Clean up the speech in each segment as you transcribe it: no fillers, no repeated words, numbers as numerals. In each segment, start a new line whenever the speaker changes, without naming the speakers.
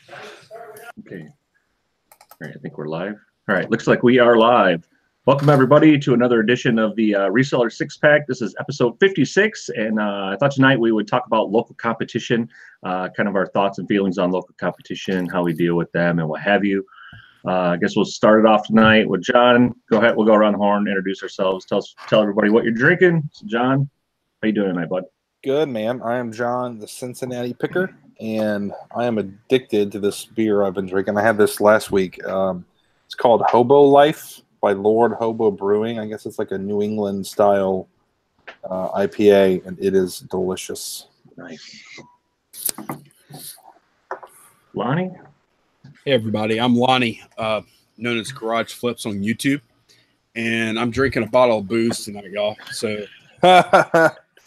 Okay. All right, I think we're live. All right, looks like we are live. Welcome, everybody, to another edition of the Reseller Six Pack. This is episode 56, and I thought tonight we would talk about local competition, kind of our thoughts and feelings on local competition, how we deal with them, and what have you. I guess we'll start it off tonight with John. Go ahead, we'll go around the horn, introduce ourselves, tell everybody what you're drinking. So John, how you doing tonight, bud?
Good, man. I am John, the Cincinnati Picker, and I am addicted to this beer I've been drinking. I had this last week. It's called Hobo Life by Lord Hobo Brewing. I guess it's like a New England style IPA, and it is delicious.
Nice. Lonnie?
Hey, everybody. I'm Lonnie, known as Garage Flips on YouTube, and I'm drinking a bottle of booze tonight, y'all.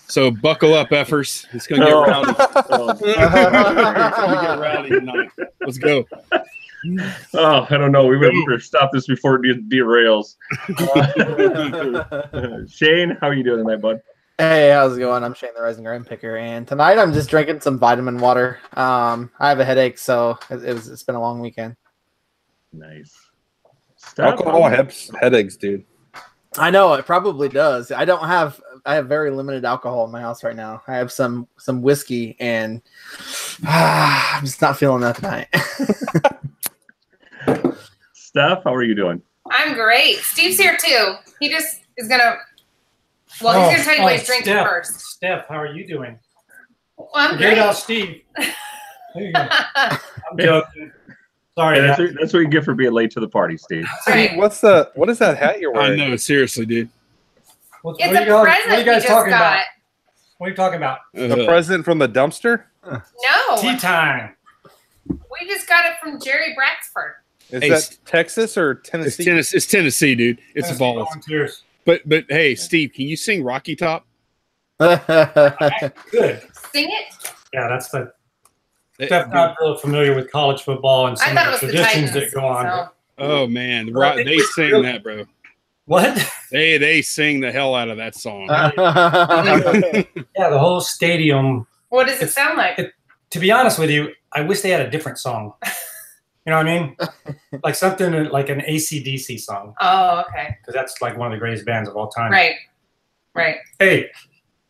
So buckle up, effers. It's going to get rowdy. It's going to get rowdy tonight. Let's go.
Oh, I don't know. We better stop this before it derails. Shane, how are you doing tonight, bud?
Hey, how's it going? I'm Shane, the Rising Grind Picker, and tonight I'm just drinking some vitamin water. I have a headache, so it's been a long weekend.
Nice.
Alcohol headaches, dude.
I know it probably does. I have very limited alcohol in my house right now. I have some whiskey, and I'm just not feeling that tonight.
Steph, how are you doing?
I'm great. Steve's here too. He just is gonna. Well, he's gonna tell you what he's drinking first.
Steph, how are you doing?
Well, I'm
Forget
great.
about Steve. There you go. I'm joking. Sorry.
Hey, that's what you get for being late to the party, Steve.
Right.
What is that hat you're wearing?
I know, seriously, dude.
What
It's
are
a
you guys,
present
what are you guys
we
talking
just
about?
got.
What are you talking about?
The present from the dumpster?
No,
Tea time.
we just got it from Jerry Braxford.
Is
Hey,
that Texas or
It's
Tennessee?
Tennessee, dude. It's
Tennessee
balls.
Volunteers.
But hey, Steve, can you sing Rocky Top?
Good.
Sing it.
Yeah, that's the. Steph not real familiar with college football and
I
some
thought
of
it
the
was the
traditions
Titans.
that go on.
So.
Oh man,
Well, I think
they
we
sing
really-
that, bro.
What?
They sing the hell out of that song.
Yeah, the whole stadium.
What does it sound like?
To be honest with you, I wish they had a different song. You know what I mean? Like something like an AC/DC song,
Oh, okay.
because that's like one of the greatest bands of all time.
Right. Right.
Hey,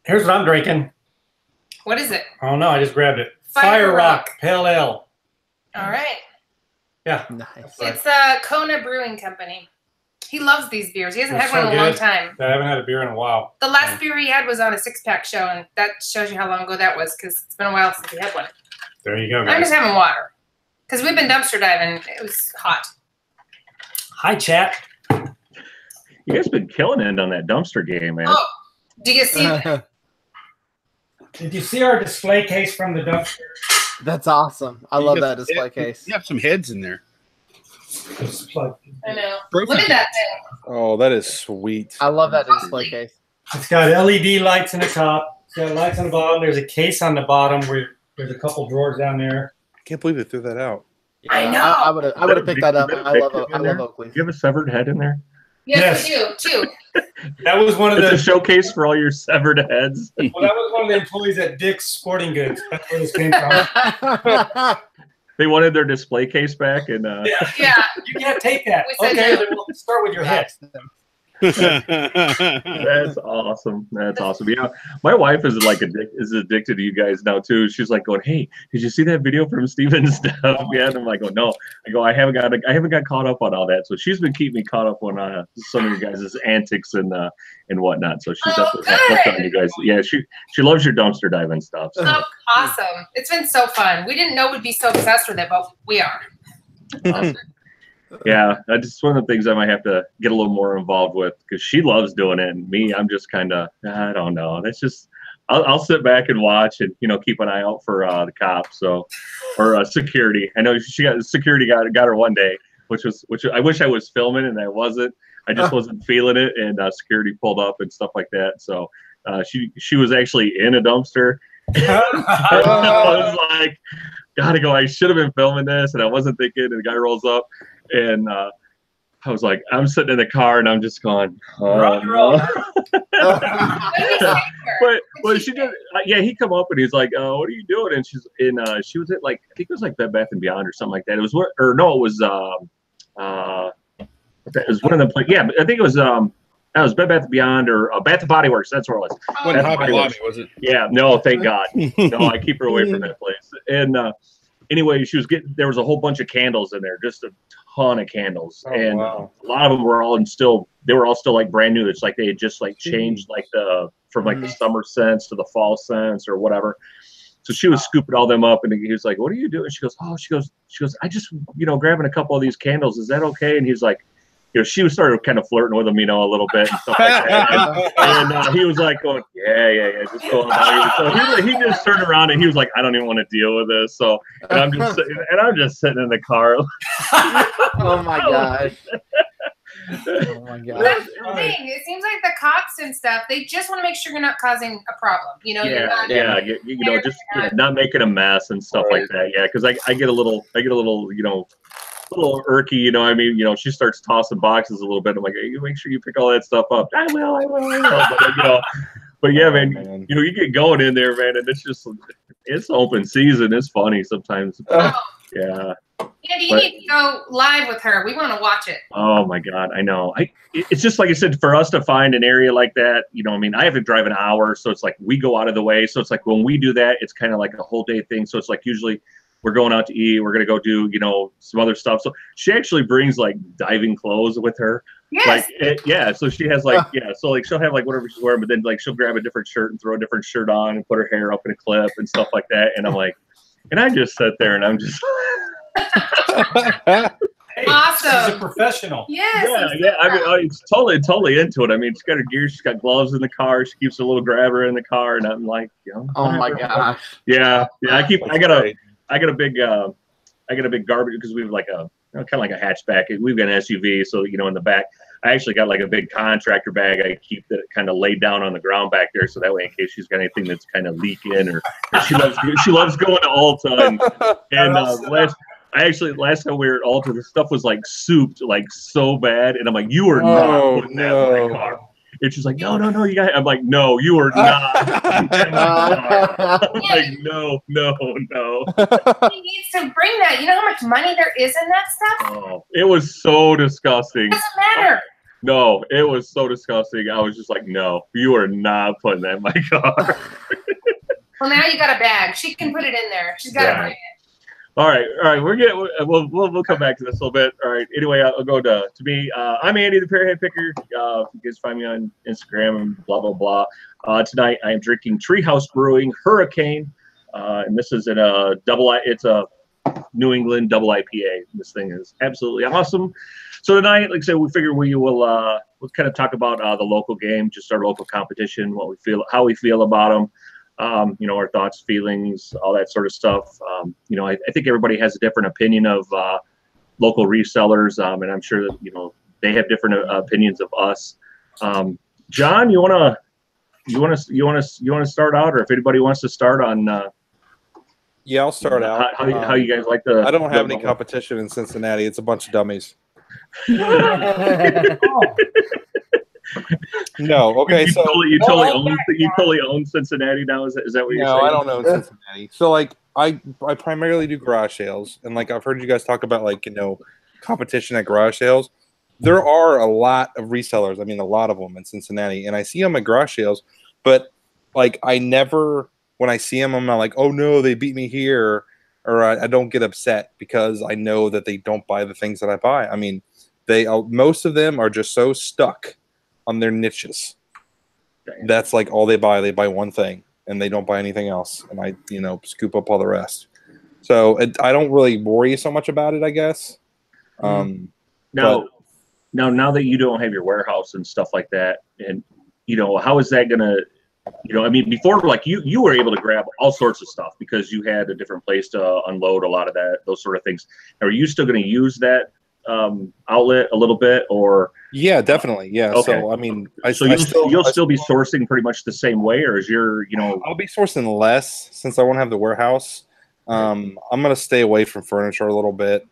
here's what I'm drinking.
What is it?
Oh no, I just grabbed it.
Fire
Fire
Rock.
Rock Pale Ale.
All right.
Yeah.
Nice.
It's Kona Brewing Company. He loves these beers. He hasn't
They're
had one
so
in a long
good.
time.
I haven't had a beer in a while.
The last beer he had was on a six-pack show, and that shows you how long ago that was, because it's been a while since he had one.
There you go,
I'm
guys.
just having water, because we've been dumpster diving. It was hot.
Hi, chat.
You guys been killing it on that dumpster game, man.
Oh, do you see that?
Did you see our display case from the dumpster?
That's awesome. I love that display case.
You have some heads in there.
It's like-
I know.
Broken
Look at that thing.
Oh, that is sweet.
I love that display case.
It's got LED lights in the top. It's got lights on the bottom. There's a case on the bottom where there's a couple drawers down there.
I can't believe they threw that out.
I know.
I would have picked that up. I love Oakley.
You have a severed head in there?
Yes, we do, too.
That was one of
It's a
the.
showcase for all your severed heads.
Well, that was one of the employees at Dick's Sporting Goods. That's where this came from.
They wanted their display case back, and
Yeah.
You can't take that.
We said
Okay,
no.
then we'll start with your head.
that's awesome. That's awesome. Yeah, my wife is addicted to you guys now too. She's like going, "Hey, did you see that video from Steven's stuff?" Yeah, and I'm like, "Oh no." I go, "I haven't got caught up on all that." So she's been keeping me caught up on some of you guys' antics and whatnot. So she's definitely hooked on you guys. Yeah, she loves your dumpster diving stuff. So.
So awesome. It's been so fun. We didn't know we'd be so obsessed with it, but we are.
Awesome. Yeah, that's just one of the things I might have to get a little more involved with, because she loves doing it, and me, I'm just kind of, I don't know. That's just, I'll sit back and watch and keep an eye out for the cops or security. I know she got security got her one day, which I wish I was filming and I wasn't. I just wasn't feeling it, and security pulled up and stuff like that. So she was actually in a dumpster. I was like, gotta go. I should have been filming this, and I wasn't thinking. And the guy rolls up, and I was like, I'm sitting in the car and I'm just going,
Run your own.
but she did. Yeah, he come up and he's like, "What are you doing?" And she was at like, I think it was like Bed Bath and Beyond or something like that. It was it was one of the yeah, I think it was that was Bed Bath and Beyond or Bath and Body Works. That's where it was.
Wasn't Hobby Lobby, was it?
Yeah, no, thank God. No, I keep her away from that place. And anyway, there was a whole bunch of candles in there, just a ton of candles, and
wow.
a lot of them were all still like brand new. It's like they had just like changed like from like the summer scents to the fall scents or whatever. So she was scooping all them up, and he was like, "What are you doing?" She goes, "I just grabbing a couple of these candles. Is that okay?" And he's like, she was started kind of flirting with him, a little bit and stuff like that. And he was like going, yeah, just going about. So he just turned around and he was like, I don't even want to deal with this. So, and I'm just sitting in the car.
Oh my gosh. Oh my god.
That's the thing. It seems like the cops and stuff, they just want to make sure you're not causing a problem.
Just not making a mess and stuff like that. Yeah, because I get a little little irky, she starts tossing boxes a little bit. I'm like, hey, you make sure you pick all that stuff up. I will. But yeah, man, you get going in there, man, and it's open season. It's funny sometimes. Yeah.
Andy, you need to go live with her. We want to watch it.
Oh my God, I know. It's just like I said, for us to find an area like that, I have to drive an hour, so it's like we go out of the way. So it's like when we do that, it's kind of like a whole day thing. So it's like usually we're going out to eat. We're going to go do, some other stuff. So she actually brings like diving clothes with her.
Yes.
So she has like, so like she'll have like whatever she's wearing, but then like she'll grab a different shirt and throw a different shirt on and put her hair up in a clip and stuff like that. And I'm like, and I just sit there and I'm just.
Hey,
awesome.
She's a professional.
Yes.
Yeah. I mean, it's totally into it. I mean, she's got her gear. She's got gloves in the car. She keeps a little grabber in the car. And I'm like,
oh my gosh.
Yeah. I got a big garbage because we have like a kind of like a hatchback. We've got an SUV, so in the back, I actually got like a big contractor bag. I keep that kind of laid down on the ground back there, so that way, in case she's got anything that's kind of leaking, or she loves going to Ulta. And last time we were at Ulta, the stuff was like souped like so bad, and I'm like, you are not putting that in my car. And she's like, no, you got it. I'm like, no, you are not. I'm like, no.
He needs to bring that. You know how much money there is in that stuff?
Oh, it was so disgusting.
It doesn't matter.
No, it was so disgusting. I was just like, no, you are not putting that in my car.
Well, now you got a bag. She can put it in there. She's got to bring it.
All right. We'll come back to this a little bit. All right. Anyway, I'll go to me. I'm Andy, the Pearhead Picker. You guys find me on Instagram and blah blah blah. Tonight I am drinking Treehouse Brewing Hurricane, and this is it's a New England double IPA. This thing is absolutely awesome. So tonight, like I said, we figure we'll kind of talk about the local game, just our local competition, how we feel about them. Our thoughts, feelings, all that sort of stuff. I think everybody has a different opinion of local resellers, and I'm sure that they have different opinions of us. John, you wanna start out, or if anybody wants to start on?
Yeah, I'll start out.
How you guys like the?
I don't have any competition in Cincinnati. It's a bunch of dummies. No, okay.
You totally own Cincinnati now. Is that what you're saying?
No, I don't own Cincinnati. So like I primarily do garage sales, and like I've heard you guys talk about like competition at garage sales. There are a lot of resellers. I mean, a lot of them in Cincinnati, and I see them at garage sales. But like I never, when I see them, I'm not like, oh no, they beat me here, or I don't get upset because I know that they don't buy the things that I buy. I mean, most of them are just so stuck on their niches. That's like all they buy. They buy one thing and they don't buy anything else. And I, scoop up all the rest. So I don't really worry so much about it, I guess.
Now that you don't have your warehouse and stuff like that, and how is that gonna, I mean, before, like you were able to grab all sorts of stuff because you had a different place to unload a lot of those sort of things. Are you still going to use that outlet a little bit, or?
Yeah, definitely. Yeah. Okay. So I mean,
you'll still be sourcing pretty much the same way, or is your
I'll be sourcing less since I won't have the warehouse. I'm gonna stay away from furniture a little bit.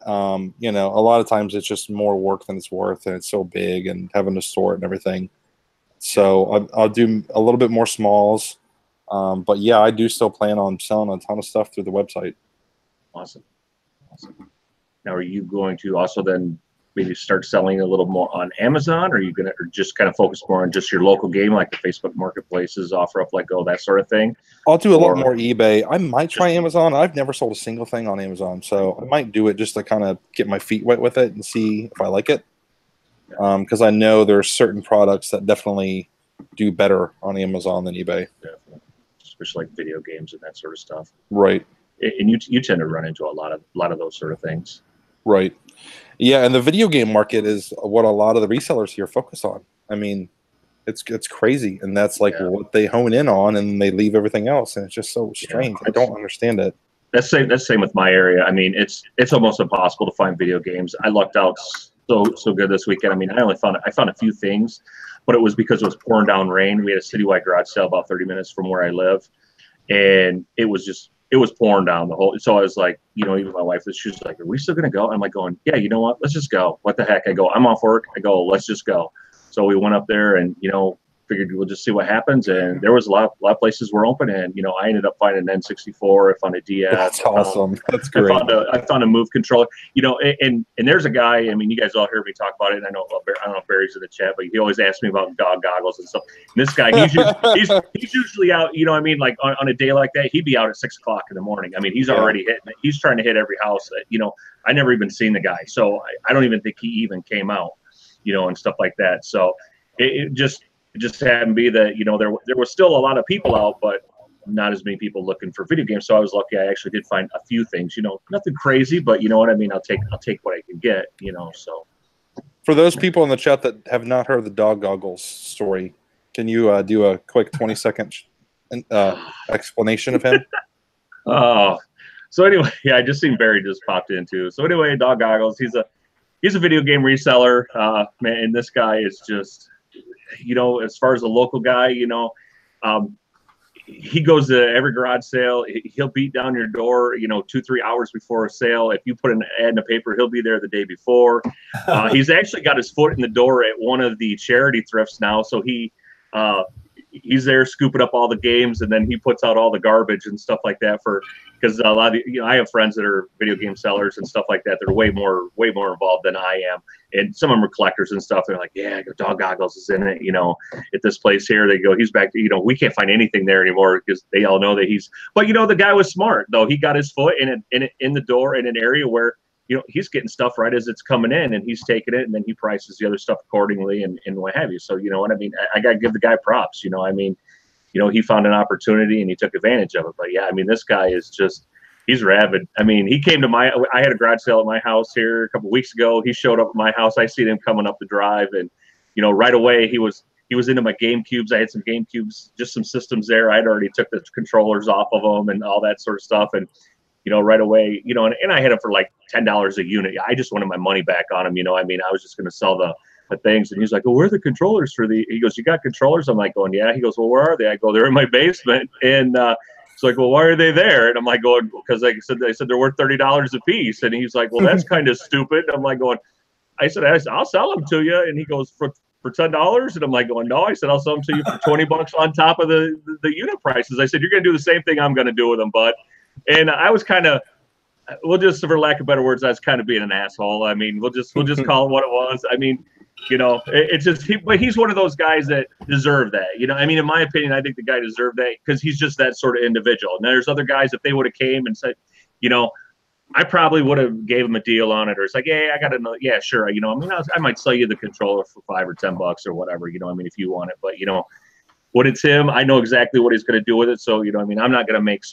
You know, a lot of times it's just more work than it's worth, and it's so big and having to store it and everything. So I'll do a little bit more smalls. But yeah, I do still plan on selling a ton of stuff through the website.
Awesome. Now, are you going to also then maybe start selling a little more on Amazon, or are you going to just kind of focus more on just your local game, like the Facebook marketplaces, offer up, like, that sort of thing?
I'll do a lot more eBay. I might try Amazon. I've never sold a single thing on Amazon, so I might do it just to kind of get my feet wet with it and see if I like it. Because I know there's certain products that definitely do better on Amazon than eBay.
Definitely. Especially like video games and that sort of stuff.
Right.
And you tend to run into a lot of those sort of things.
Right. Yeah, and the video game market is what a lot of the resellers here focus on. I mean, it's crazy, and that's like what they hone in on, and they leave everything else, and it's just so strange. I don't understand it.
That's same with my area. I mean, it's almost impossible to find video games. I lucked out so good this weekend. I mean, I found a few things, but it was because it was pouring down rain. We had a citywide garage sale about 30 minutes from where I live, and it was pouring down the whole. So I was like, even my wife, she was like, "Are we still gonna go?" I'm like, going, "Yeah, you know what? Let's just go. What the heck?" I go, "I'm off work." I go, "Let's just go." So we went up there and figured we'll just see what happens. And there was a lot of places were open, and I ended up finding an N64. I found a DS.
That's awesome. That's great.
I found a Move controller. And there's a guy. I mean, you guys all hear me talk about it. And I don't know if Barry's in the chat, but he always asks me about dog goggles and stuff. And this guy, he's usually out. Like on a day like that, he'd be out at 6 o'clock in the morning. I mean, he's already hitting it. He's trying to hit every house. I never even seen the guy, so I don't even think he even came out. And stuff like that. So it just happened to be that there was still a lot of people out, but not as many people looking for video games. So I was lucky. I actually did find a few things. Nothing crazy, but you know what I mean. I'll take what I can get. So
for those people in the chat that have not heard the dog goggles story, can you do a quick 20-second explanation of him?
Oh, so anyway, I just seen Barry just popped in too. So anyway, dog goggles. He's a video game reseller, man, and this guy is just, as far as a local guy, he goes to every garage sale. He'll beat down your door, 2-3 hours before a sale. If you put an ad in the paper, he'll be there the day before. He's actually got his foot in the door at one of the charity thrifts now, so he's there scooping up all the games, and then he puts out all the garbage and stuff like that because a lot of I have friends that are video game sellers and stuff like that. They're way more involved than I am, and some of them are collectors and stuff. They're like, yeah, dog goggles is in it, at this place here. They go, he's back to, we can't find anything there anymore because they all know that but the guy was smart though. He got his foot in the door in an area where he's getting stuff right as it's coming in, and he's taking it, and then he prices the other stuff accordingly and what have you. So, what I mean? I got to give the guy props, he found an opportunity and he took advantage of it. But yeah, I mean, this guy is he's rabid. I mean, he came to I had a garage sale at my house here a couple of weeks ago. He showed up at my house. I seen him coming up the drive, and, right away he was into my GameCubes. I had some GameCubes, just some systems there. I'd already took the controllers off of them and all that sort of stuff. And, right away, and I had them for like $10 a unit. I just wanted my money back on them. I mean, I was just going to sell the things. And he's like, well, where are the controllers for he goes, you got controllers? I'm like going, yeah. He goes, well, where are they? I go, they're in my basement. And it's like, well, why are they there? And I'm like going, because they said they're worth $30 a piece. And he's like, well, that's kind of stupid. And I'm like going, I said, I'll sell them to you. And he goes, for $10? And I'm like going, no. I said, I'll sell them to you for $20 on top of the unit prices. I said, you're going to do the same thing I'm going to do with them, bud. And I was kind of, for lack of better words, I was kind of being an asshole. I mean, we'll just call it what it was. I mean, it's just, but he's one of those guys that deserve that. I mean, in my opinion, I think the guy deserved that because he's just that sort of individual. And there's other guys, if they would have came and said, I probably would have gave him a deal on it, or it's like, hey, I got to know. Yeah, sure. I mean, I might sell you the controller for $5 or $10 or whatever. I mean, if you want it, but when it's him, I know exactly what he's going to do with it. So, I mean, I'm not going to make a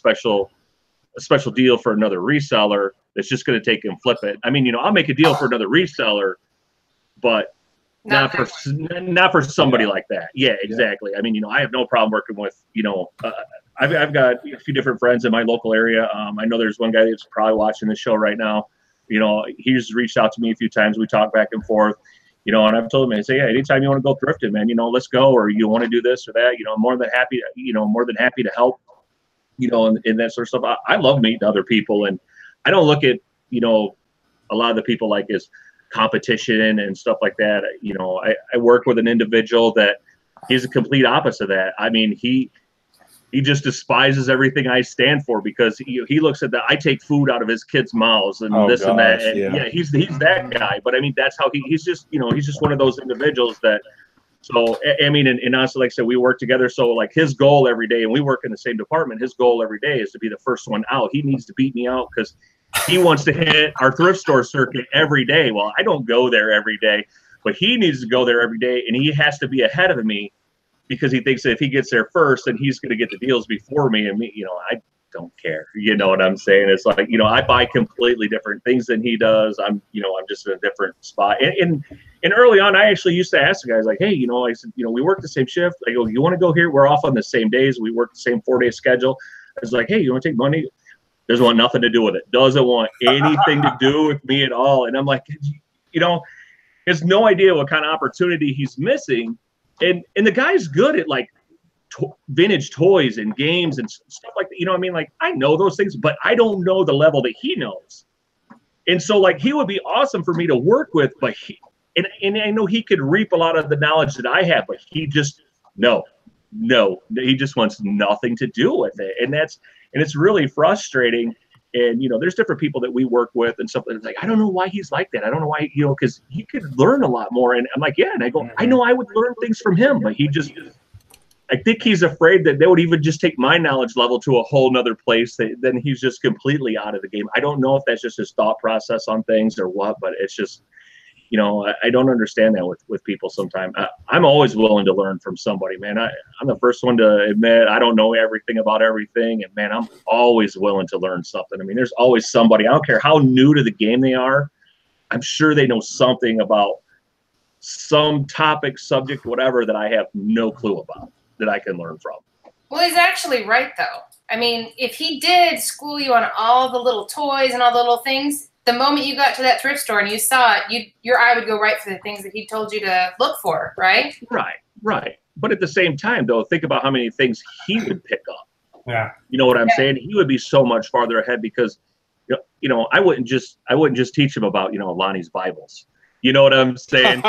special deal for another reseller that's just going to take and flip it. I mean, I'll make a deal for another reseller, but not for somebody like that. Yeah, exactly. Yeah. I mean, I have no problem working with, I've got a few different friends in my local area. I know there's one guy that's probably watching the show right now. He's reached out to me a few times. We talk back and forth, and I've told him, I say, yeah, anytime you want to go thrifting, man, let's go, or you want to do this or that, I'm more than happy to help. And that sort of stuff. I love meeting other people, and I don't look at, a lot of the people like is competition and stuff like that. You know, I work with an individual that he's a complete opposite of that. I mean, he just despises everything I stand for because he looks at that. I take food out of his kids' mouths and and that. And yeah, he's that guy. But I mean, that's how he's just, you know, he's just one of those individuals that. So I mean, and honestly, like I said, we work together. So like his goal every day, and we work in the same department. His goal every day is to be the first one out. He needs to beat me out because he wants to hit our thrift store circuit every day. Well, I don't go there every day, but he needs to go there every day, and he has to be ahead of me. Because he thinks that if he gets there first, then he's going to get the deals before me. And me, you know, I don't care. You know what I'm saying? It's like, you know, I buy completely different things than he does. I'm just in a different spot. And early on, I actually used to ask the guys like, hey, you know, I said, you know, we work the same shift. I go, you want to go here? We're off on the same days. We work the same 4-day schedule. I was like, hey, you want to take money? Doesn't want nothing to do with it. Doesn't want anything to do with me at all. And I'm like, you know, he has no idea what kind of opportunity he's missing. And the guy's good at like vintage toys and games and stuff like that. You know what I mean? Like I know those things, but I don't know the level that he knows. And so like he would be awesome for me to work with, but and I know he could reap a lot of the knowledge that I have, but he just no, he just wants nothing to do with it. And it's really frustrating. And, you know, there's different people that we work with and stuff. It's like, I don't know why he's like that. I don't know why, you know, because he could learn a lot more. And I'm like, yeah. And I go, I know I would learn things from him, but I think he's afraid that they would even just take my knowledge level to a whole nother place. Then he's just completely out of the game. I don't know if that's just his thought process on things or what, but it's just, you know, I don't understand that with people sometimes. I'm always willing to learn from somebody, man. I'm the first one to admit I don't know everything about everything. And, man, I'm always willing to learn something. I mean, there's always somebody. I don't care how new to the game they are. I'm sure they know something about some topic, subject, whatever that I have no clue about that I can learn from.
Well, he's actually right, though. I mean, if he did school you on all the little toys and all the little things, the moment you got to that thrift store and you saw it, your eye would go right for the things that he told you to look for, right?
Right. But at the same time, though, think about how many things he would pick up.
Yeah.
You know what I'm saying? He would be so much farther ahead because, you know, I wouldn't just teach him about, you know, Lonnie's Bibles. You know what I'm saying?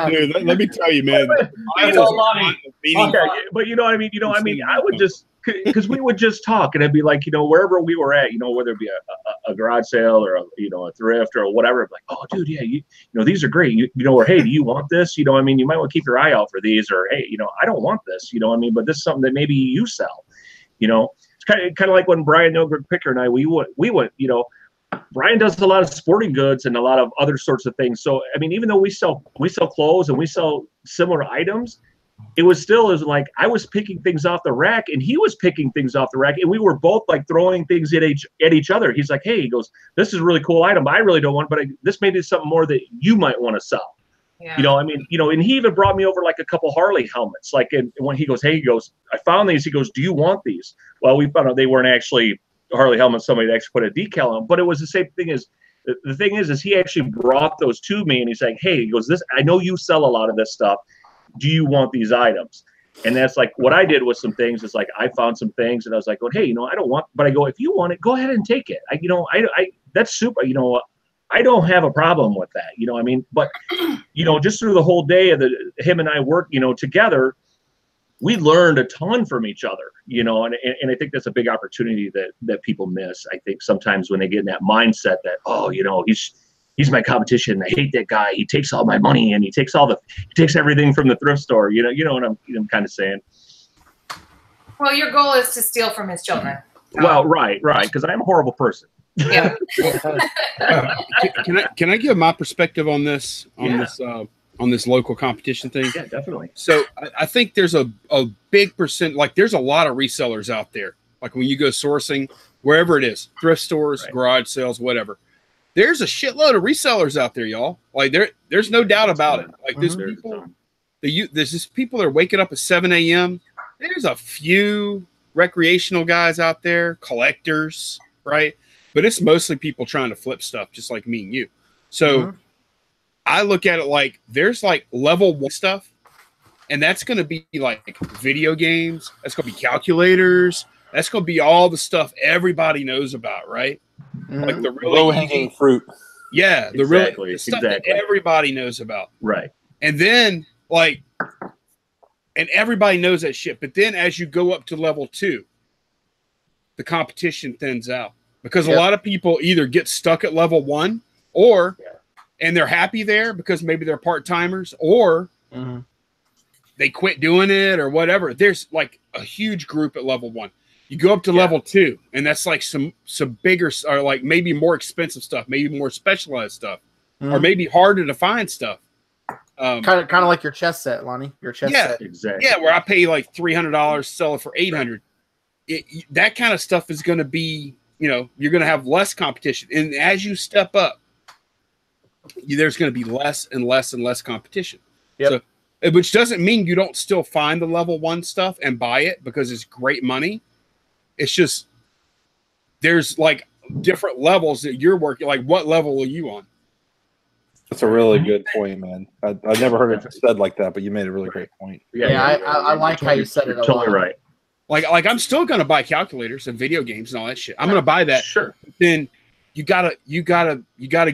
Dude, let me tell you, man.
But you know what I mean? You know, I mean, I would just, because we would just talk and it'd be like, you know, wherever we were at, you know, whether it be a garage sale or a thrift or whatever, like, oh, dude, yeah, you know, these are great. You know, or hey, do you want this? You know, I mean, you might want to keep your eye out for these, or hey, you know, I don't want this. You know what I mean? But this is something that maybe you sell. You know, it's kind of like when Brian Nogren Picker and I we would, you know. Brian does a lot of sporting goods and a lot of other sorts of things. So, I mean, even though we sell clothes and we sell similar items, it was like I was picking things off the rack and he was picking things off the rack, and we were both like throwing things at each other. He's like, hey, he goes, this is a really cool item, but I really don't want, but this may be something more that you might want to sell. Yeah. You know, I mean, you know, and he even brought me over like a couple Harley helmets. Like, and when he goes, hey, he goes, I found these. He goes, do you want these? Well, we found out they weren't actually Harley helmets. Somebody actually put a decal on, but it was the same thing. As the thing is he actually brought those to me, and he's like, hey, he goes, this, I know you sell a lot of this stuff. Do you want these items? And that's like what I did with some things. Is like I found some things, and I was like, oh, hey, you know, I don't want, but I go, if you want it, go ahead and take it. I that's super. You know, I don't have a problem with that. You know, I mean, but you know, just through the whole day of him and I work, you know, together, we learned a ton from each other. You know, and I think that's a big opportunity that people miss. I think sometimes when they get in that mindset that, oh, you know, he's my competition. I hate that guy. He takes all my money and he takes everything from the thrift store. You know what I'm kind of saying.
Well, your goal is to steal from his children.
Well, right. Because I'm a horrible person.
Yeah.
Can I give my perspective on this? On this local competition thing?
Yeah, definitely.
So I think there's a big percent, like there's a lot of resellers out there. Like when you go sourcing, wherever it is, thrift stores, garage sales, whatever. There's a shitload of resellers out there, y'all. Like there's no doubt about it. Like there's people that are waking up at 7 a.m. There's a few recreational guys out there, collectors, right? But it's mostly people trying to flip stuff, just like me and you. So I look at it like there's like level 1 stuff, and that's going to be like video games. That's going to be calculators. That's going to be all the stuff everybody knows about, right? like the really
low-hanging fruit.
Yeah, the
Exactly,
the stuff
exactly.
that everybody knows about.
Right.
And then like, and everybody knows that shit. But then as you go up to level 2, the competition thins out because a lot of people either get stuck at level 1 or, and they're happy there because maybe they're part-timers, or they quit doing it or whatever. There's like a huge group at level 1. You go up to level 2, and that's like some bigger, or like maybe more expensive stuff, maybe more specialized stuff, or maybe harder to find stuff.
Kind of like your chess set, Lonnie. Your chess set.
Exactly.
Yeah, where I pay like $300, sell it for $800. That kind of stuff is going to be, you know, you're going to have less competition, and as you step up, there's going to be less and less and less competition. So, which doesn't mean you don't still find the level 1 stuff and buy it because it's great money. It's just there's like different levels that you're working. Like, what level are you on?
That's a really good point, man. I never heard it said like that, but you made a really great point.
I like how you said it.
Totally right.
Like I'm still gonna buy calculators and video games and all that shit. I'm gonna buy that.
Sure.
Then you gotta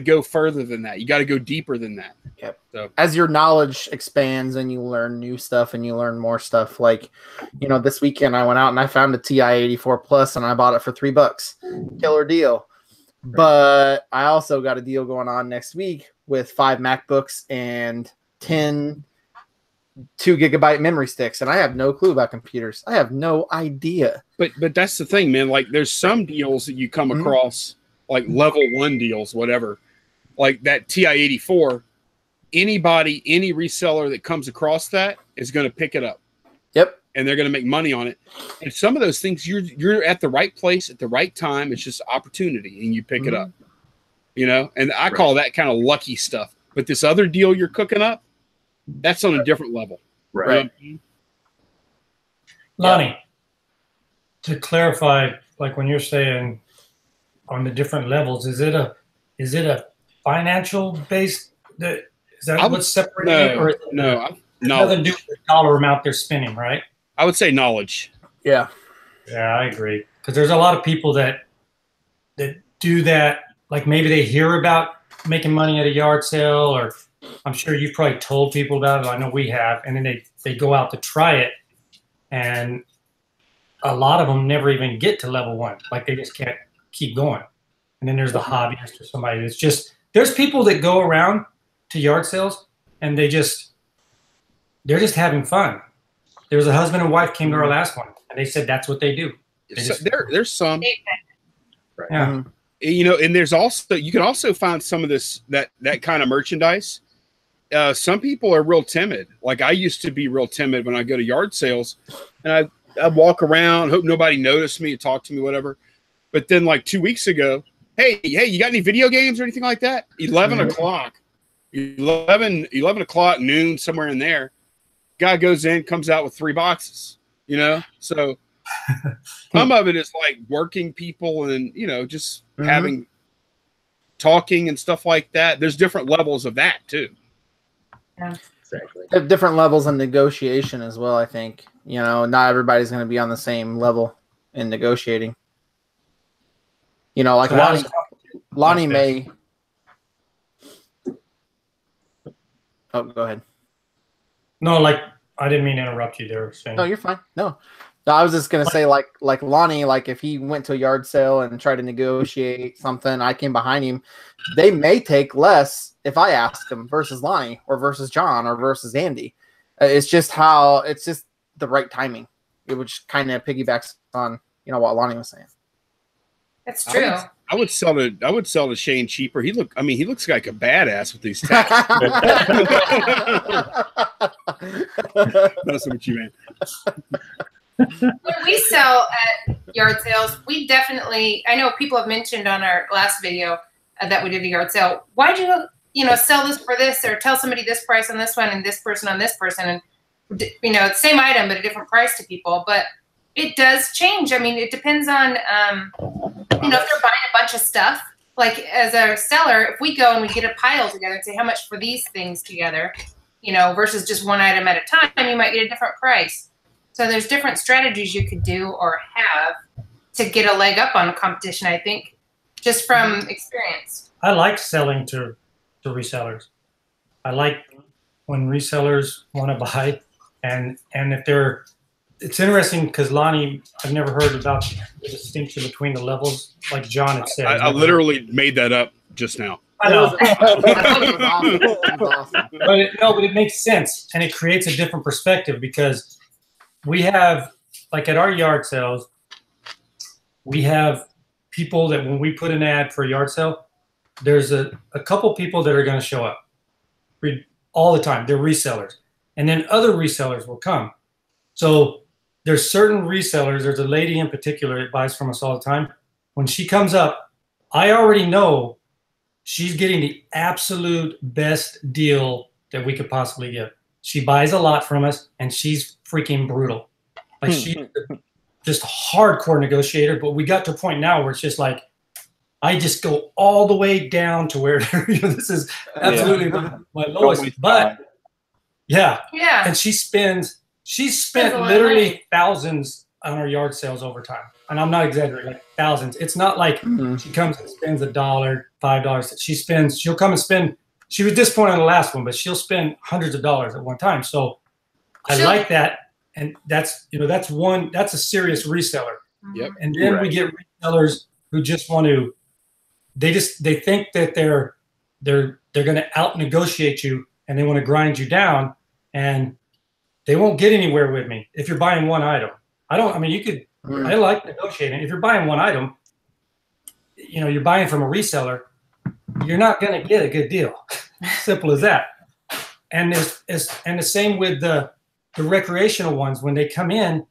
go further than that. You gotta go deeper than that.
Yep.
So
as your knowledge expands and you learn new stuff and you learn more stuff, like, you know, this weekend I went out and I found a TI 84 Plus and I bought it for $3. Killer deal. But I also got a deal going on next week with 5 MacBooks and 10 2-gigabyte memory sticks, and I have no clue about computers. I have no idea.
But that's the thing, man. Like, there's some deals that you come across, like level 1 deals, whatever. Like that TI 84. Anybody, any reseller that comes across that is going to pick it up.
Yep.
And they're going to make money on it. And some of those things, you're at the right place at the right time. It's just opportunity, and you pick it up. You know, and I call that kind of lucky stuff. But this other deal you're cooking up, that's on a different level.
Right.
Lonnie, to clarify, like when you're saying on the different levels, is it a financial based? Is that what's separating it? Or nothing to do with the dollar amount they're spending, right?
I would say knowledge.
Yeah.
Yeah, I agree. Because there's a lot of people that do that. Like maybe they hear about making money at a yard sale, or I'm sure you've probably told people about it. I know we have. And then they go out to try it. And a lot of them never even get to level 1. Like they just can't keep going. And then there's the hobbyist or somebody that's just, there's people that go around to yard sales and they're just having fun. There was a husband and wife came to our last one and they said that's what they do.
There's some.
Yeah.
You know, and there's also, you can also find some of this, that kind of merchandise. Some people are real timid. Like I used to be real timid when I go to yard sales, and I'd walk around, hope nobody noticed me, talk to me, whatever. But then like 2 weeks ago, hey, you got any video games or anything like that? 11 o'clock, 11 o'clock, noon, somewhere in there. Guy goes in, comes out with 3 boxes, you know? So some of it is like working people and, you know, just having talking and stuff like that. There's different levels of that too.
Yeah.
Exactly.
Different levels of negotiation as well, I think. You know, not everybody's going to be on the same level in negotiating. You know, like
So
Lonnie may. Oh, go ahead.
No, like I didn't mean to interrupt you there. Shane.
No, you're fine. No, I was just gonna say, like Lonnie, like if he went to a yard sale and tried to negotiate something, I came behind him. They may take less if I ask them versus Lonnie or versus John or versus Andy. It's just the right timing. It which kind of piggybacks on what Lonnie was saying.
That's true.
I would sell to Shane cheaper. He looks like a badass with these tats. That's what you mean.
When we sell at yard sales, we definitely, I know people have mentioned on our last video that we did a yard sale, why'd you sell this for this, or tell somebody this price on this one and this person on this person, and it's same item but a different price to people. But it does change. I mean, it depends on if they're buying a bunch of stuff. Like as a seller, if we go and we get a pile together and say how much for these things together, versus just one item at a time, you might get a different price. So there's different strategies you could do or have to get a leg up on the competition, I think. just from experience?
I like selling to resellers. I like when resellers want to buy, and if they're, it's interesting because Lonnie, I've never heard about the distinction between the levels, like John had said.
I literally made that up just now.
I know.
It was awesome.
But it makes sense, and it creates a different perspective because we have, like at our yard sales, we have people that when we put an ad for a yard sale, there's a couple people that are going to show up all the time. They're resellers, and then other resellers will come. So there's certain resellers. There's a lady in particular that buys from us all the time. When she comes up, I already know she's getting the absolute best deal that we could possibly get. She buys a lot from us, and she's freaking brutal. Like she's just a hardcore negotiator. But we got to a point now where it's just like, I just go all the way down to where this is absolutely my lowest. But yeah, and she's spent literally thousands on her yard sales over time. And I'm not exaggerating, like thousands. It's not like she comes and spends $1, $5. She'll come and spend. She was disappointed on the last one, but she'll spend hundreds of dollars at one time. So I like that. And that's a serious reseller.
Yep.
And then we get resellers who just want to, they think that they're going to out negotiate you, and they want to grind you down, and they won't get anywhere with me if you're buying one item. I like negotiating. If you're buying one item, you're buying from a reseller, you're not going to get a good deal. Simple as that. And the same with the recreational ones. When they come in,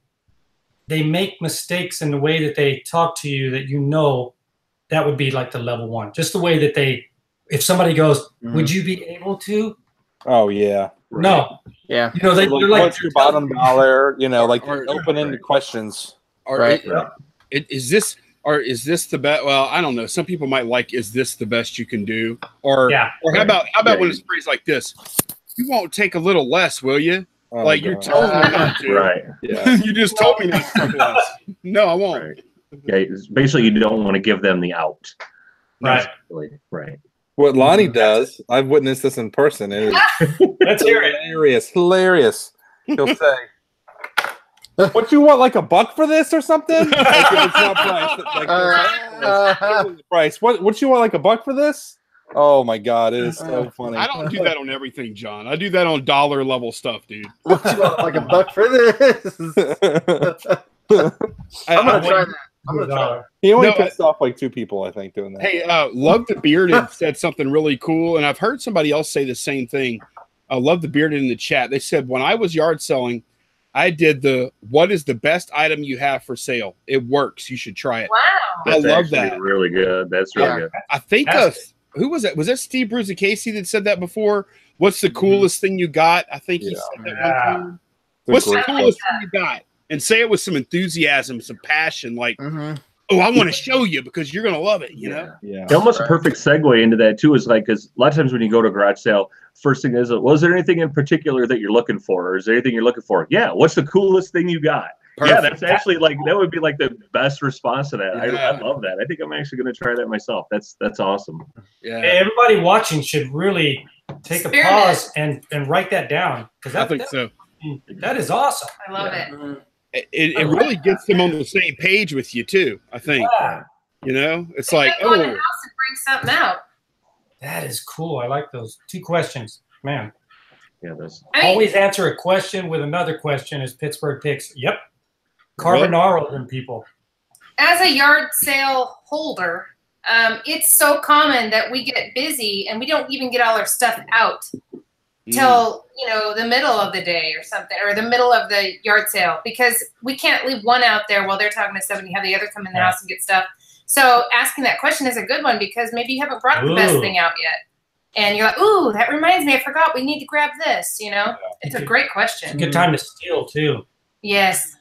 they make mistakes in the way that they talk to you that that would be like the level one. Just the way that if somebody goes, would you be able to?
Oh, yeah.
No.
Yeah.
They're like,
what's your bottom dollar? Like open-ended questions.
Right.
Is this the best? Well, I don't know. Some people might like, is this the best you can do? Or how about when it's phrased like this? You won't take a little less, will you?
Oh,
like you're telling me not to.
Right.
Yeah. You just told me not to take less. No, I won't.
Right. Yeah, basically, you don't want to give them the out.
Right.
Right.
What Lonnie does, I've witnessed this in person. It is
Let's hear it.
Hilarious. He'll say, "What you want, like $1 for this or something?" Like if it's not priced. Price. What you want, like $1 for this? Oh my God, it is so funny.
I don't do that on everything, John. I do that on dollar level stuff, dude.
What you want, like $1 for this? I'm gonna try that. I'm gonna try that.
He only pissed off like 2 people, I think, doing that.
Hey, Love the Bearded said something really cool, and I've heard somebody else say the same thing. Love the Bearded in the chat. They said, when I was yard selling, I did what is the best item you have for sale? It works. You should try it.
Wow.
I love that.
Really good. That's really good.
I think who was that? Was that Steve Bruce Casey that said that before? What's the coolest thing you got? I think he said that one time. What's the coolest thing you got? And say it with some enthusiasm, some passion, like, oh, I want to show you because you're going to love it, you know?
Yeah.
Almost a perfect segue into that, too, is like, because a lot of times when you go to a garage sale, first thing is, was there anything in particular that you're looking for? Or is there anything you're looking for? Yeah. What's the coolest thing you got? Perfect. Yeah, that's actually that would be like the best response to that. I love that. I think I'm actually going to try that myself. That's awesome.
Yeah. Hey, everybody watching should really take a pause and write that down.
I think so.
That is awesome.
I love it.
It really gets them on the same page with you too. I think, it's like,
go in the house and bring something out.
That is cool. I like those 2 questions, man.
Yeah, those.
Always answer a question with another question. As Pittsburgh picks. Yep. Carbonaro and people.
As a yard sale holder, it's so common that we get busy and we don't even get all our stuff out till the middle of the day or something, or the middle of the yard sale, because we can't leave one out there while they're talking to somebody and have the other come in the house and get stuff. So asking that question is a good one, because maybe you haven't brought the best thing out yet. And you're like, ooh, that reminds me, I forgot we need to grab this, It's a great question.
It's a good time to steal too.
Yes.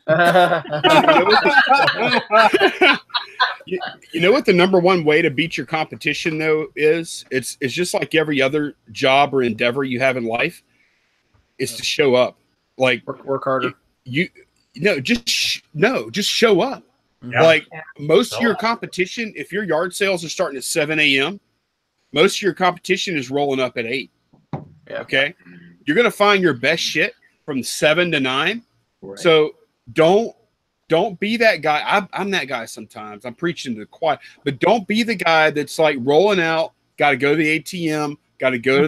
You know what the number one way to beat your competition though is? It's just like every other job or endeavor you have in life. Is to show up. Like
work harder.
Just show up.
Yeah.
Like most of your competition, if your yard sales are starting at 7 a.m., most of your competition is rolling up at 8.
Yeah.
Okay. You're going to find your best shit from 7 to 9.
Right.
So don't be that guy. I'm that guy sometimes. I'm preaching to the choir, but don't be the guy that's like rolling out, got to go to the ATM, got to go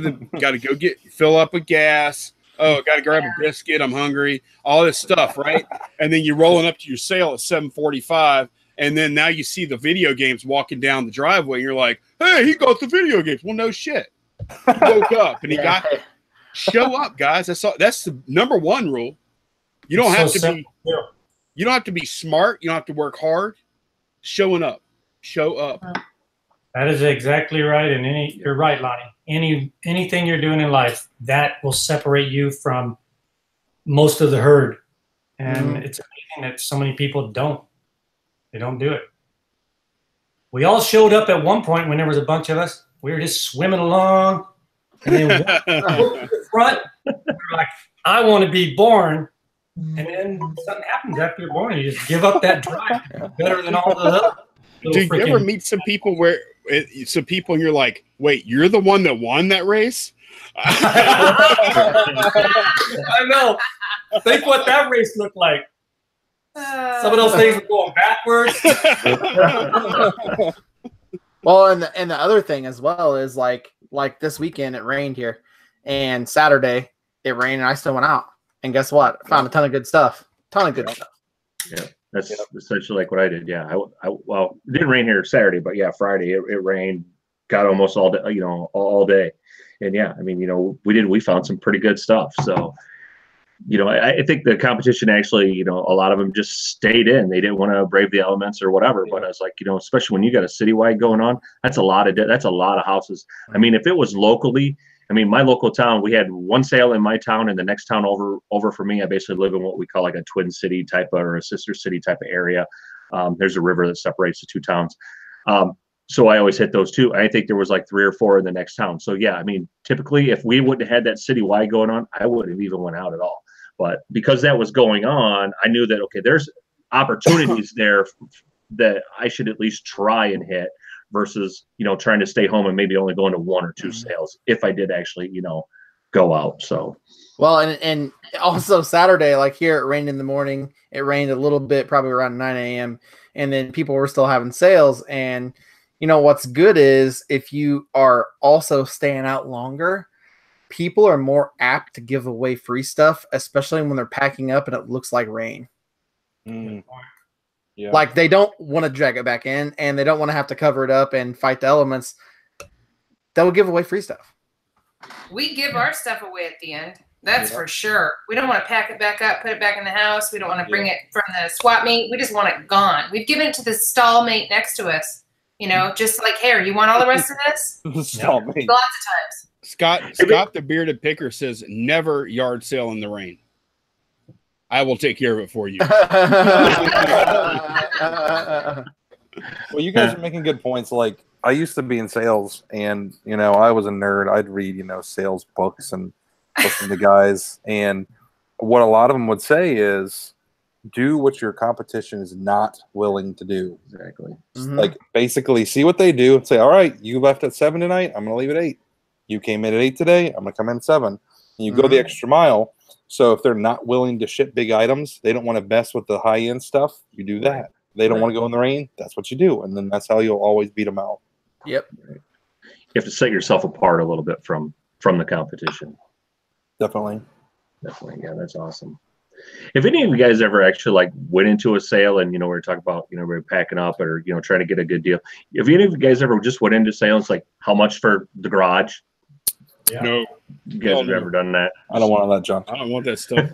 fill up with gas. Oh, got to grab a biscuit. I'm hungry. All this stuff, right? And then you're rolling up to your sale at 7:45, and then now you see the video games walking down the driveway. And you're like, hey, he got the video games. Well, no shit. He woke up and he got. Show up, guys. That's the number one rule. You don't have to be. You don't have to be smart. You don't have to work hard. Showing up. Show up.
That is exactly right. And you're right, Lonnie. Anything you're doing in life, that will separate you from most of the herd. And it's amazing that so many people don't. They don't do it. We all showed up at one point when there was a bunch of us. We were just swimming along. And then to the front, we were like, I want to be born. And then something happens after you're born. You just give up that drive. Better than all the other.
Do you ever meet some people and you're like, wait, you're the one that won that race?
I know. Think what that race looked like. Some of those things are going backwards.
Well, and the other thing as well is like this weekend it rained here, and Saturday it rained and I still went out. And guess what? I found a ton of good stuff. Stuff.
Yeah. That's essentially like what I did. Yeah. Well, it didn't rain here Saturday, but yeah, Friday it rained, got almost all day, all day. And yeah, I mean, we found some pretty good stuff. So, I think the competition actually, a lot of them just stayed in. They didn't want to brave the elements or whatever. But I was like, especially when you got a citywide going on, that's a lot of houses. I mean, if it was locally, my local town, we had one sale in my town, and the next town over for me, I basically live in what we call like a twin city type or a sister city type of area. There's a river that separates the two towns. So I always hit those two. I think there was like 3 or 4 in the next town. So yeah, typically if we wouldn't have had that citywide going on, I wouldn't have even went out at all. But because that was going on, I knew that, okay, there's opportunities there that I should at least try and hit versus, trying to stay home and maybe only going to 1 or 2 sales if I did actually, go out. So,
well, and also Saturday, like here, it rained in the morning. It rained a little bit, probably around 9 a.m. And then people were still having sales. And what's good is if you are also staying out longer, people are more apt to give away free stuff, especially when they're packing up and it looks like rain.
Yeah.
Like they don't want to drag it back in, and they don't want to have to cover it up and fight the elements. They'll give away free stuff.
We give our stuff away at the end. That's for sure. We don't want to pack it back up, put it back in the house. We don't want to bring it from the swap meet. We just want it gone. We've given it to the stall mate next to us. Just like, here, you want all the rest of this?
Stall mate.
Lots of times.
Scott the bearded picker says, never yard sale in the rain. I will take care of it for you.
Well, you guys are making good points. Like, I used to be in sales, and I was a nerd. I'd read sales books and listen to guys, and what a lot of them would say is, do what your competition is not willing to do.
Exactly.
Like, basically see what they do and say, all right, you left at 7 tonight, I'm gonna leave at 8. You came in at 8 today, I'm gonna come in at 7. And you go the extra mile. So if they're not willing to ship big items, they don't want to mess with the high-end stuff, you do that. They don't want to go in the rain, that's what you do. And then that's how you'll always beat them out.
Yep.
You have to set yourself apart a little bit from the competition.
Definitely.
Yeah, that's awesome. If any of you guys ever actually went into a sale and, we were talking about, we're packing up or, trying to get a good deal. If any of you guys ever just went into sales, like how much for the garage?
Yeah. No.
You guys have ever done that?
I don't want all that junk.
I don't want that stuff.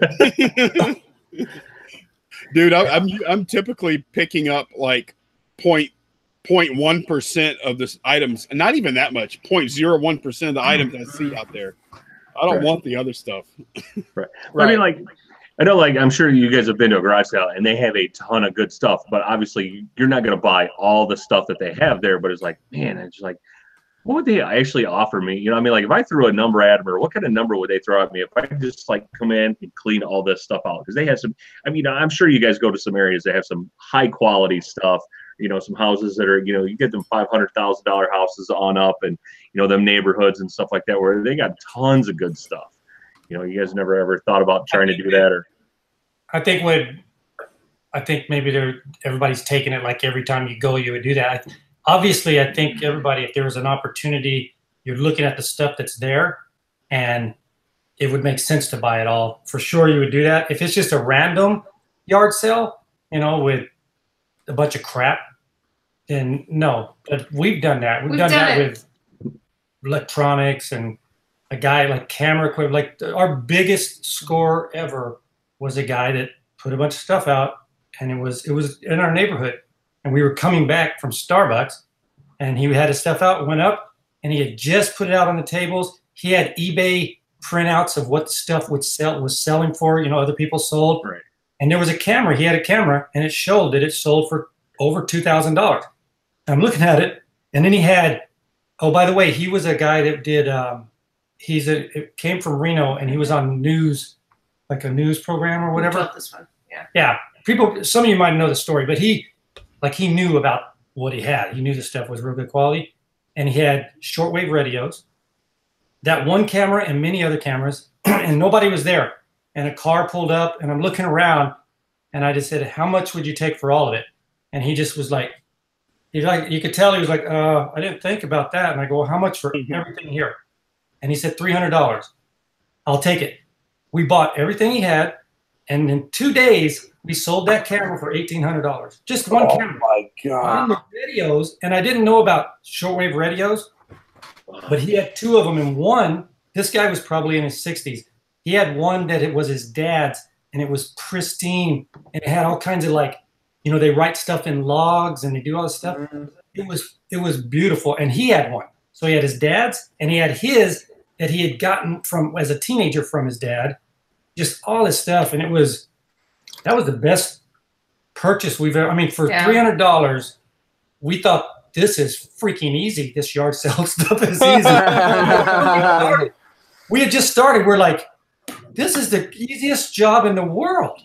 Dude, I'm typically picking up like 0.1% of the items, and not even that much, 0.01% of the items I see out there. I don't want the other stuff.
Right. I know, I'm sure you guys have been to a garage sale and they have a ton of good stuff, but obviously you're not going to buy all the stuff that they have there. But it's like, man, it's like, what would they actually offer me? You know, I mean, like if I threw a number at them, or what kind of number would they throw at me if I could just like come in and clean all this stuff out? Because they have some, I mean, I'm sure you guys go to some areas that have some high quality stuff, you know, some houses that are, you know, you get them $500,000 houses on up, and, you know, them neighborhoods and stuff like that where they got tons of good stuff. You know, you guys never ever thought about trying to do that? Or
I think maybe everybody's taking it like every time you go, you would do that. Obviously, I think everybody, if there was an opportunity, you're looking at the stuff that's there, and it would make sense to buy it all. For sure, you would do that. If it's just a random yard sale, you know, with a bunch of crap, then no. But we've done that. We've done that with electronics and a guy like camera equipment. Like our biggest score ever was a guy that put a bunch of stuff out, and it was in our neighborhood. And we were coming back from Starbucks, and he had his stuff out, went up, and he had just put it out on the tables. He had eBay printouts of what the stuff was selling for, you know, other people sold.
Right.
And there was a camera. He had a camera, and it showed that it sold for over $2,000. I'm looking at it, and then he had, oh, by the way, he was a guy that did, it came from Reno, and he was on news, like a news program or whatever.
This one. Yeah.
Yeah. People, some of you might know the story, but he knew about what he had. He knew the stuff was real good quality, and he had shortwave radios, that one camera and many other cameras, and nobody was there. And a car pulled up, and I'm looking around, and I just said, how much would you take for all of it? And he just was like, you could tell he was like, I didn't think about that. And I go, well, how much for everything here? And he said, $300. I'll take it. We bought everything he had, and in 2 days, we sold that camera for $1,800. Just one camera.
Oh my God.
And the videos, and I didn't know about shortwave radios, but he had two of them. And one, this guy was probably in his 60s. He had one that it was his dad's, and it was pristine, and it had all kinds of, like, you know, they write stuff in logs and they do all this stuff. It was beautiful. And he had one. So he had his dad's, and he had his that he had gotten from as a teenager from his dad. Just all this stuff, and that was the best purchase we've ever. I mean, for $300, we thought this is freaking easy. This yard sale stuff is easy. We had just started. We're like, this is the easiest job in the world.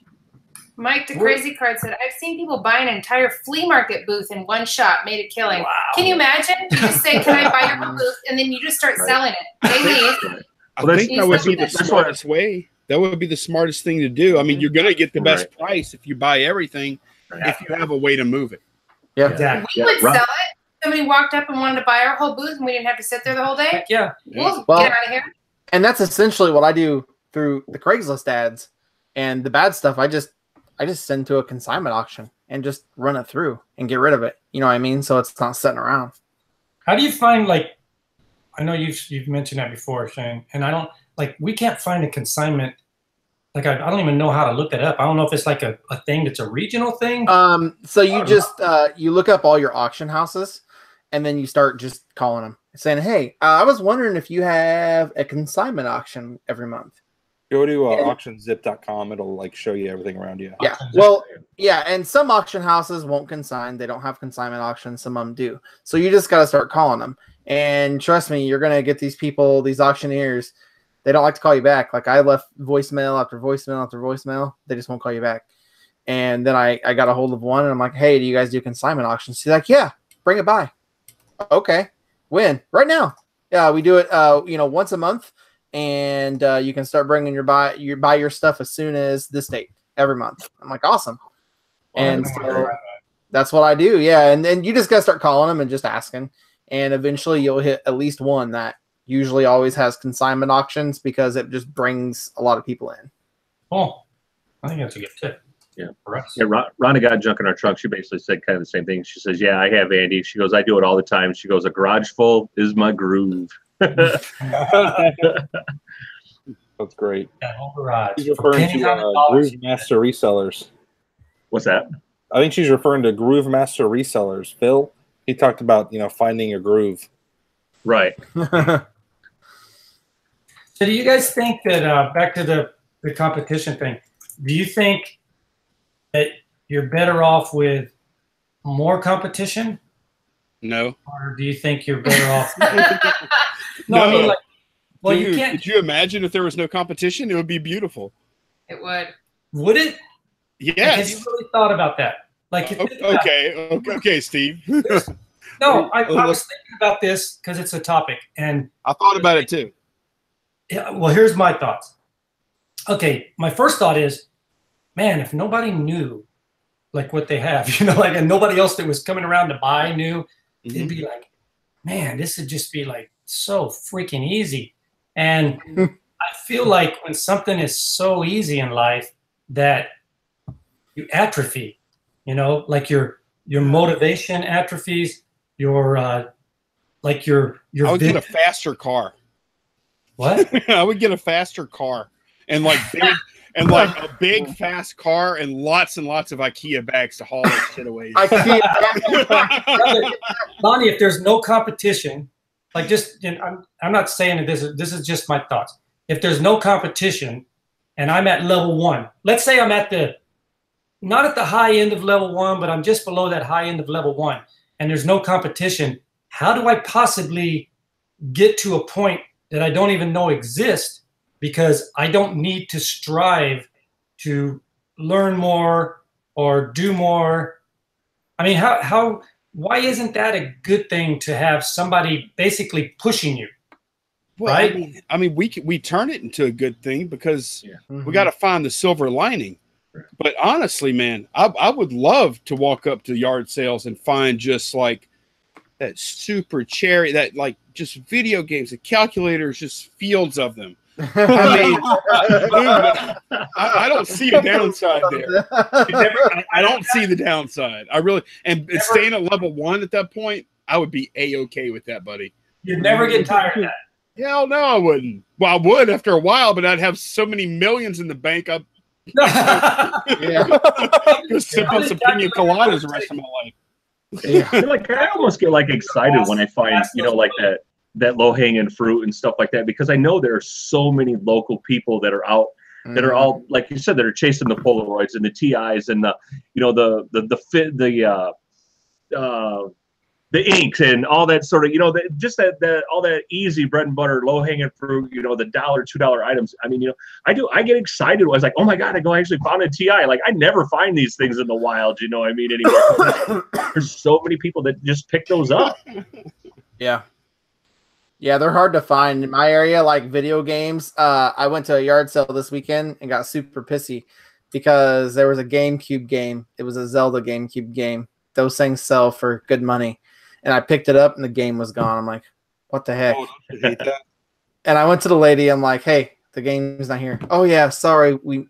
Mike, the crazy card said, I've seen people buy an entire flea market booth in one shot, made a killing. Wow. Can you imagine? You just say, can I buy your whole booth? And then you just start selling it. They leave.
I think that would be the smartest way. That would be the smartest thing to do. I mean, you're going to get the best price if you buy everything, if you have a way to move it.
Yeah,
exactly.
We would sell it. Somebody walked up and wanted to buy our whole booth, and we didn't have to sit there the whole day.
Heck yeah.
We'll get out of here.
And that's essentially what I do through the Craigslist ads. And the bad stuff, I just send to a consignment auction and just run it through and get rid of it. You know what I mean? So it's not sitting around.
How do you find, like, I know you've mentioned that before, Shane, and I don't, like, we can't find a consignment. Like, I don't even know how to look it up. I don't know if it's like a thing that's a regional thing.
So you just, you look up all your auction houses, and then you start just calling them saying, hey, I was wondering if you have a consignment auction every month.
Go to auctionzip.com. It'll like show you everything around you.
Yeah. Well, yeah. And some auction houses won't consign. They don't have consignment auctions. Some of them do. So you just got to start calling them. And trust me, you're going to get these people, these auctioneers. They don't like to call you back. Like, I left voicemail after voicemail after voicemail. They just won't call you back. And then I got a hold of one, and I'm like, hey, do you guys do consignment auctions? She's like, yeah, bring it by. Okay. When? Right now. Yeah, we do it, once a month. And you can start bringing buy your stuff as soon as this date every month. I'm like, awesome. And so that's what I do. Yeah. And then you just got to start calling them and just asking. And eventually you'll hit at least one that usually always has consignment auctions because it just brings a lot of people in.
Oh, I think that's a good tip.
Yeah. For us. Yeah. Rhonda got junk in our trunk. She basically said kind of the same thing. She says, yeah, I have, Andy. She goes, I do it all the time. She goes, a garage full is my groove.
That's great.
That whole garage.
She's referring to Groove Master resellers.
What's that?
I think she's referring to Groove Master resellers. Phil, he talked about finding a groove.
Right.
So do you guys think that back to the competition thing? Do you think that you're better off with more competition
No.
Or do you think you're better off?
No.
I mean, like, well,
Dude,
you can't.
could you imagine if there was no competition? It would be beautiful.
It would.
Would it?
Yes.
Like, have you really thought about that? Like,
Okay, Steve.
No, I was thinking about this because it's a topic, and
I thought about it too.
Yeah, well, here's my thoughts. Okay, my first thought is, man, if nobody knew like what they have, like, and nobody else that was coming around to buy knew, it'd be like, man, this would just be like so freaking easy. And I feel like when something is so easy in life that you atrophy, like your motivation atrophies, your
I would get a faster car.
What?
I would get a faster car and like a big fast car and lots of IKEA bags to haul that shit away.
Lonnie, if there's no competition, like I'm not saying that this is just my thoughts. If there's no competition and I'm at level 1, let's say I'm not at the high end of level 1, but I'm just below that high end of level 1, and there's no competition, how do I possibly get to a point that I don't even know exists because I don't need to strive to learn more or do more? I mean, why isn't that a good thing to have somebody basically pushing you?
Well,
right?
I mean, we turn it into a good thing because we got to find the silver lining. But honestly, man, I would love to walk up to yard sales and find just like that super cherry, that like just video games, the calculators, just fields of them. I mean, dude, I don't see a downside there. I don't see the downside. I really, and staying at level 1 at that point, I would be A-okay with that, buddy.
You'd never get tired of that.
Hell no, I wouldn't. Well, I would after a while, but I'd have so many millions in the bank. I'd just sip on some pina coladas the rest of my life.
Yeah. Like I almost get like excited when I find like that low hanging fruit and stuff like that, because I know there are so many local people that are out that are all, like you said, that are chasing the Polaroids and the TIs and the inks and all that sort of, just that all that easy bread and butter, low hanging fruit, the $1, $2 items. I mean, I get excited. I was like, oh my God, I actually found a TI. Like I never find these things in the wild, anymore. There's so many people that just pick those up.
Yeah. Yeah, they're hard to find in my area, like video games. I went to a yard sale this weekend and got super pissy because there was a GameCube game. It was a Zelda GameCube game. Those things sell for good money. And I picked it up and the game was gone. I'm like, what the heck? And I went to the lady. I'm like, hey, the game's not here. Oh, yeah, sorry. We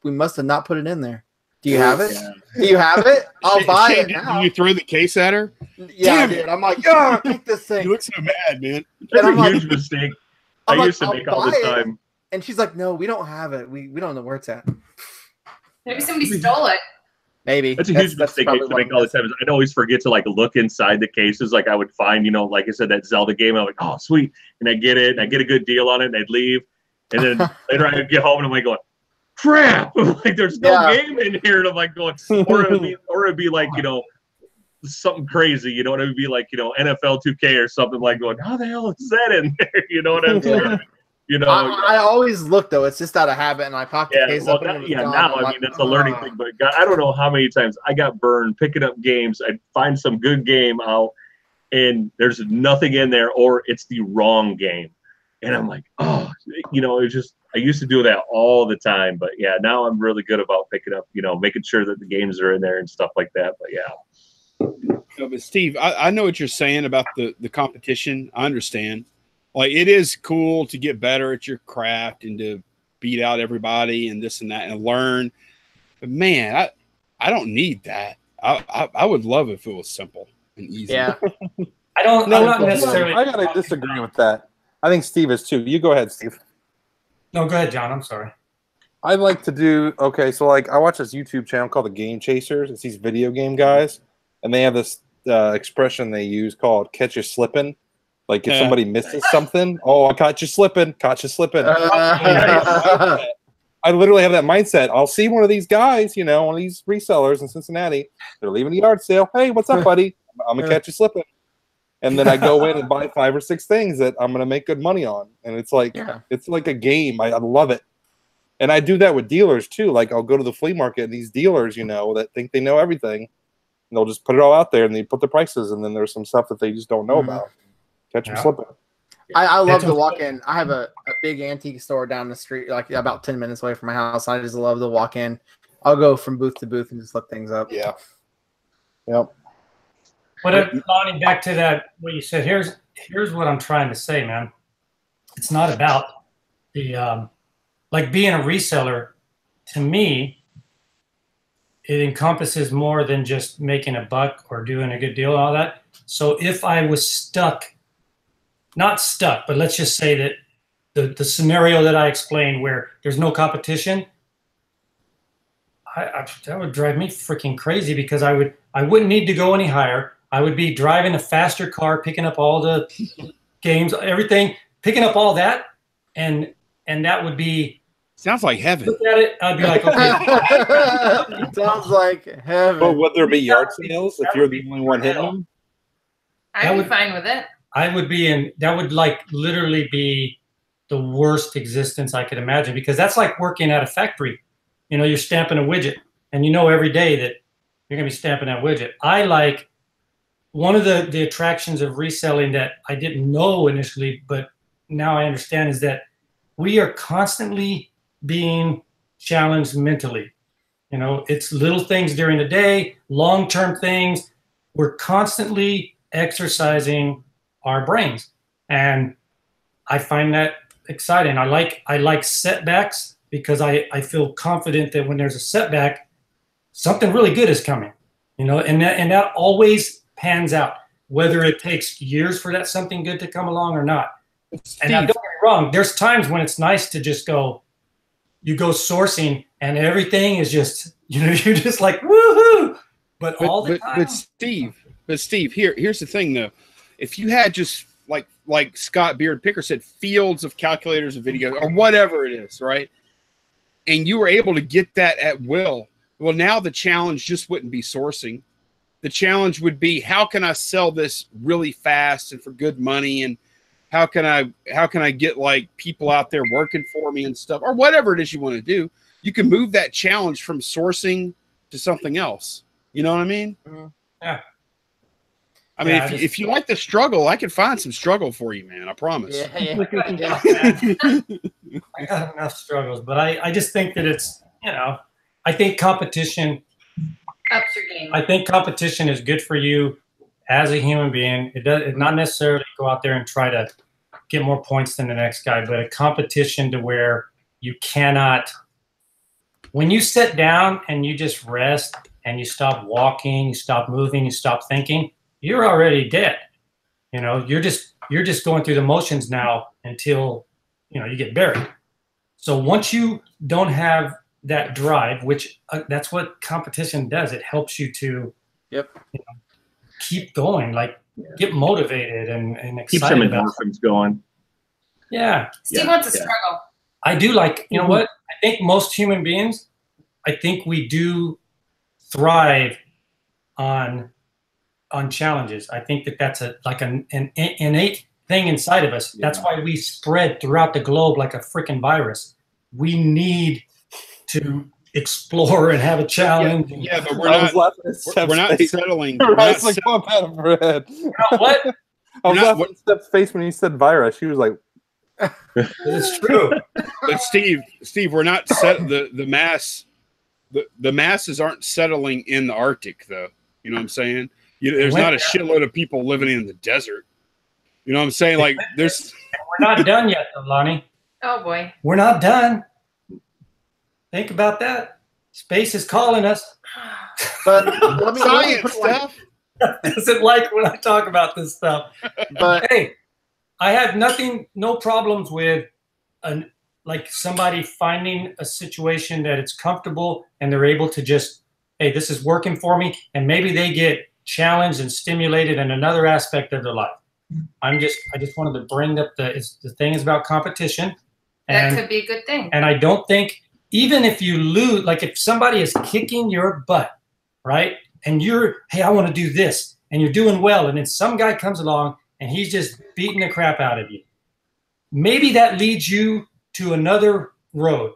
must have not put it in there. Do you have it? Yeah. Do you have it? I'll buy it now.
You throw the case at her?
Yeah, dude. I'm like, yeah, take this thing.
You look so mad, man.
That's a huge mistake. I used to make all the time.
And she's like, no, we don't have it. We don't know where it's at.
Maybe somebody stole it.
Maybe.
That's a huge mistake I used to make all the time. I'd always forget to like look inside the cases. Like I would find, like I said, that Zelda game. I'm like, oh, sweet. And I get it. And I get a good deal on it. And I'd leave. And then later I'd get home and I'm like going, crap. Like there's no game in here. And I'm like going, or it'd be like, something crazy. It would be like, NFL 2K or something, like going, how the hell is that in there? You know what I'm saying?
I always look though. It's just out of habit, and I pop the case up.
Now I mean that's a learning thing. But God, I don't know how many times I got burned picking up games. I'd find some good game out, and there's nothing in there, or it's the wrong game, and I'm like, oh, it's just I used to do that all the time. But yeah, now I'm really good about picking up, making sure that the games are in there and stuff like that. But yeah.
No, but Steve, I know what you're saying about the competition. I understand. Like it is cool to get better at your craft and to beat out everybody and this and that and learn. But man, I don't need that. I would love if it was simple and easy.
Yeah.
I'm not necessarily.
I gotta disagree with that. I think Steve is too. You go ahead, Steve.
No, go ahead, John. I'm sorry.
I like to do so. Like I watch this YouTube channel called The Game Chasers. It's these video game guys, and they have this expression they use called "catch you slipping." Like if somebody misses something, oh, I caught you slipping, I literally have that mindset. I'll see one of these guys, one of these resellers in Cincinnati. They're leaving the yard sale. Hey, what's up, buddy? I'm gonna catch you slipping. and then I go in and buy 5 or 6 things that I'm gonna make good money on, and it's like it's like a game. I love it, and I do that with dealers too. Like I'll go to the flea market, and these dealers, that think they know everything, and they'll just put it all out there, and they put the prices, and then there's some stuff that they just don't know about. Catch them slipping.
I love to walk in. I have a big antique store down the street, like about 10 minutes away from my house. I just love to walk in. I'll go from booth to booth and just look things up.
Yeah. Yep.
But Lonnie, back to that, what you said, here's what I'm trying to say, man. It's not about the, like being a reseller, to me, it encompasses more than just making a buck or doing a good deal and all that. So if I was stuck, not stuck, but let's just say that the scenario that I explained where there's no competition, that would drive me freaking crazy, because I wouldn't need to go any higher. I would be driving a faster car, picking up all the games, everything, picking up all that, and that would be.
Sounds like heaven.
Look at it, I'd be like, okay.
Sounds like heaven.
But would there be yard sales if you're the only one hitting them?
I'd be fine with it.
I would be in. That would like literally be the worst existence I could imagine, because that's like working at a factory. You're stamping a widget, and every day that you're gonna be stamping that widget. I like. One of the attractions of reselling that I didn't know initially, but now I understand, is that we are constantly being challenged mentally. It's little things during the day, long-term things. We're constantly exercising our brains, and I find that exciting. I like setbacks, because I feel confident that when there's a setback, something really good is coming. And that always pans out, whether it takes years for that something good to come along or not. And now, don't get me wrong, there's times when it's nice to just you go sourcing and everything is just, you're just like, woohoo! But all the time.
But Steve, here's the thing though. If you had just like Scott Beard Picker said, fields of calculators and videos or whatever it is, right? And you were able to get that at will. Well, now the challenge just wouldn't be sourcing. The challenge would be, how can I sell this really fast and for good money, and how can I get like people out there working for me and stuff, or whatever it is you want to do. You can move that challenge from sourcing to something else. You know what I mean?
Yeah.
I mean, if you like the struggle, I can find some struggle for you, man. I promise.
Yeah. I got enough struggles, but I just think that it's, I think competition
ups your game.
I think competition is good for you as a human being. It not necessarily go out there and try to get more points than the next guy, but a competition to where you cannot, when you sit down and you just rest and you stop walking, you stop moving, you stop thinking, you're already dead. You're just going through the motions now until, you get buried. So once you don't have that drive, which that's what competition does. It helps you to keep going, get motivated and excited.
Keeps them endorphins going.
Yeah.
Steve wants to struggle.
I do you know what? I think most human beings, I think we do thrive on challenges. I think that's an innate thing inside of us. Yeah. That's why we spread throughout the globe like a freaking virus. We need to explore and have a challenge.
Yeah, but we're not settling. We're not
what?
I was laughing at Steph's face when he said virus. She was like,
it's true.
But Steve, we're not the masses aren't settling in the Arctic, though. You know what I'm saying? There's not a shitload of people living in the desert. You know what I'm saying? Like there's.
We're not done yet, though, Lonnie.
Oh boy.
We're not done. Think about that. Space is calling us.
But let me
science stuff.
Doesn't like when I talk about this stuff. But hey, I have no problems with somebody finding a situation that it's comfortable and they're able to just, hey, this is working for me, and maybe they get challenged and stimulated in another aspect of their life. I just wanted to bring up the thing is about competition.
That could be a good thing.
And I don't think, even if you lose, like if somebody is kicking your butt, right? And hey, I want to do this. and you're doing well, and then some guy comes along and he's just beating the crap out of you. Maybe that leads you to another road.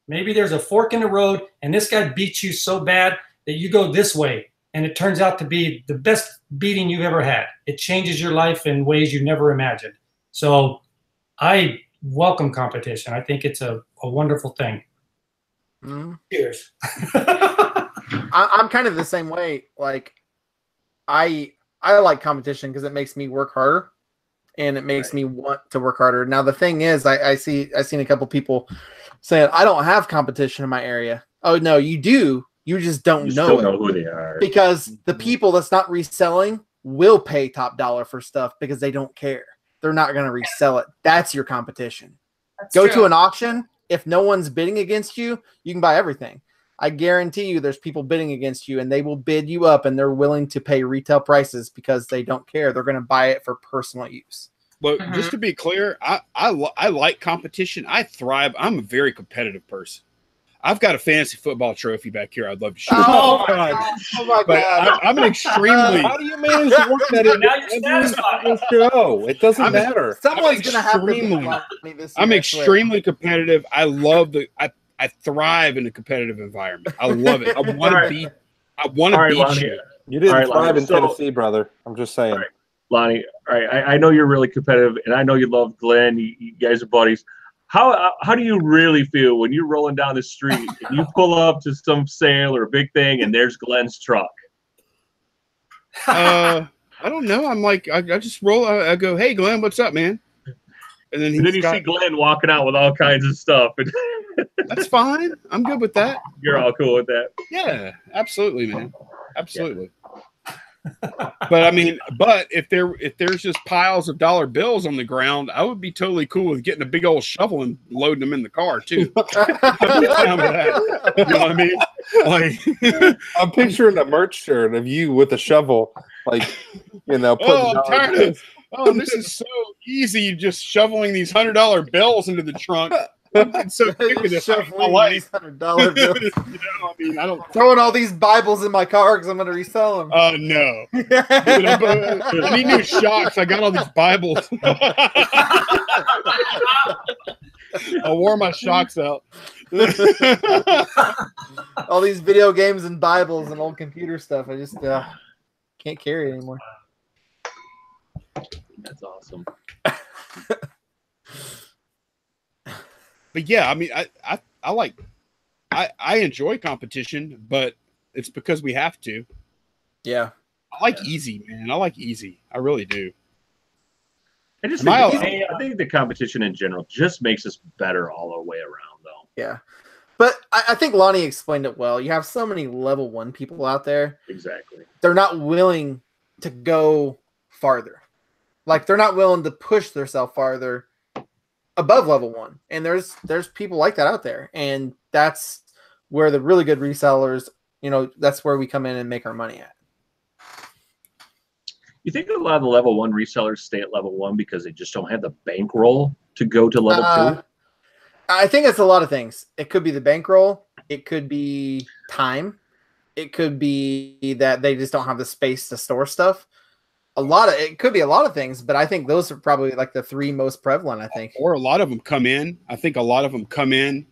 Maybe there's a fork in the road and this guy beats you so bad that you go this way, and it turns out to be the best beating you've ever had. It changes your life in ways you never imagined. So I welcome competition. I think it's a wonderful thing. Cheers.
I'm kind of the same way. Like, I like competition because it makes me work harder, and it makes me want to work harder. Now the thing is, I've seen a couple people saying I don't have competition in my area. Oh no, you do. You just don't know
who they are,
because the people that's not reselling will pay top dollar for stuff because they don't care. They're not going to resell it. That's your competition. Go to an auction. If no one's bidding against you, you can buy everything. I guarantee you there's people bidding against you, and they will bid you up, and they're willing to pay retail prices because they don't care. They're going to buy it for personal use.
But just to be clear, I like competition. I thrive. I'm a very competitive person. I've got a fantasy football trophy back here I'd love to show.
Oh, my God. Oh, my God.
I'm an extremely...
How do you manage to work that in
Now you're satisfied.
show? It doesn't matter.
Someone's going to have to be this
I'm
year,
extremely competitive. I love I thrive in a competitive environment. I love it. I want to beat you.
You didn't thrive in
So-
Tennessee, brother. I'm just saying.
All right. Lonnie, all right, I know you're really competitive, and I know you love Glenn. You guys are buddies. How do you really feel when you're rolling down the street and you pull up to some sale or a big thing, and there's Glenn's truck?
I don't know. I'm like, I just roll. I go, hey, Glenn, what's up, man? And then
you see Glenn walking out with all kinds of stuff. And
that's fine. I'm good with that.
You're all cool with that.
Yeah, absolutely, man. Absolutely. But I mean, if there's just piles of dollar bills on the ground, I would be totally cool with getting a big old shovel and loading them in the car too. You know what I mean? Like,
I'm picturing a merch shirt of you with a shovel, like, you know.
Oh, I'm tired of. Oh, this is so easy, just shoveling these $100 bills into the trunk. I'm so sick of this.
Shuffling these $100 bills.
You know, I mean, I don't
throwing all these Bibles in my car because I'm going to resell them.
Oh no! Dude, I need new shocks. I got all these Bibles. I wore my shocks out.
All these video games and Bibles and old computer stuff. I just can't carry it anymore.
That's awesome.
But yeah, I mean, I enjoy competition, but it's because we have to.
Yeah.
I like easy, man. I like easy. I really do.
I think the competition in general just makes us better all our way around, though.
Yeah. But I think Lonnie explained it well. You have so many level 1 people out there.
Exactly.
They're not willing to go farther. Like, they're not willing to push themselves farther above level 1. And there's people like that out there. And that's where the really good resellers, you know, that's where we come in and make our money at.
You think a lot of the level 1 resellers stay at level 1 because they just don't have the bankroll to go to level 2?
I think it's a lot of things. It could be the bankroll. It could be time. It could be that they just don't have the space to store stuff. It could be a lot of things, but I think those are probably like the 3 most prevalent, I think.
Or a lot of them come in. I think a lot of them come in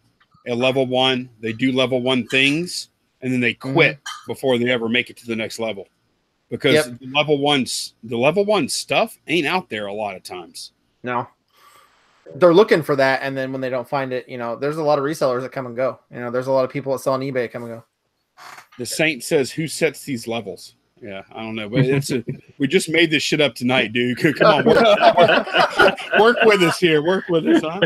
at level 1. They do level 1 things, and then they quit before they ever make it to the next level. Because the level 1 stuff ain't out there a lot of times.
No. They're looking for that, and then when they don't find it, you know, there's a lot of resellers that come and go. You know, there's a lot of people that sell on eBay come and go.
The Saint says, who sets these levels? Yeah, I don't know, but we just made this shit up tonight, dude. Come on, work with us here. Work with us, huh?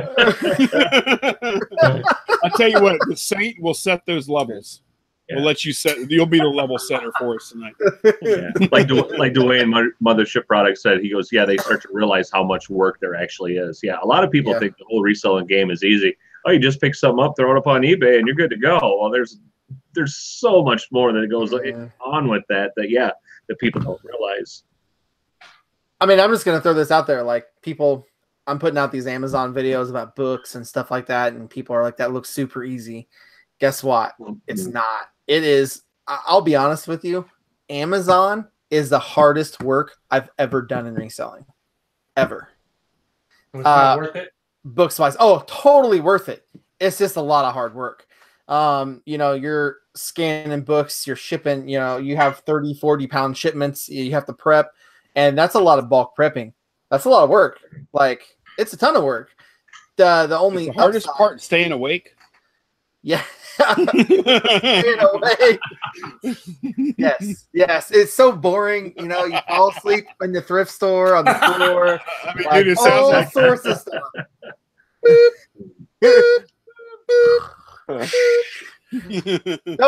I'll tell you what, the Saint will set those levels. Yeah. We'll let you set. You'll be the level setter for us tonight.
Yeah. Like Dwayne Mothership Product said, he goes, yeah, they start to realize how much work there actually is. Yeah, a lot of people think the whole reselling game is easy. Oh, you just pick something up, throw it up on eBay, and you're good to go. Well, there's so much more that goes on with that people don't realize.
I mean, I'm just going to throw this out there. Like, I'm putting out these Amazon videos about books and stuff like that, and people are like, that looks super easy. Guess what? It's not. It is. I'll be honest with you. Amazon is the hardest work I've ever done in reselling. Ever.
Was it not worth it?
Books wise. Oh, totally worth it. It's just a lot of hard work. You know, you're scanning books, you're shipping, you know, you have 30, 40 pound shipments, you have to prep, and that's a lot of bulk prepping. That's a lot of work. Like, it's a ton of work. The only
hardest part, staying awake.
Yeah. Staying awake. Yes. It's so boring. You know, you fall asleep in the thrift store, on the floor.
I mean,
like,
dude, it sounds
all
like
sorts of stuff. Boop, boop, boop. No,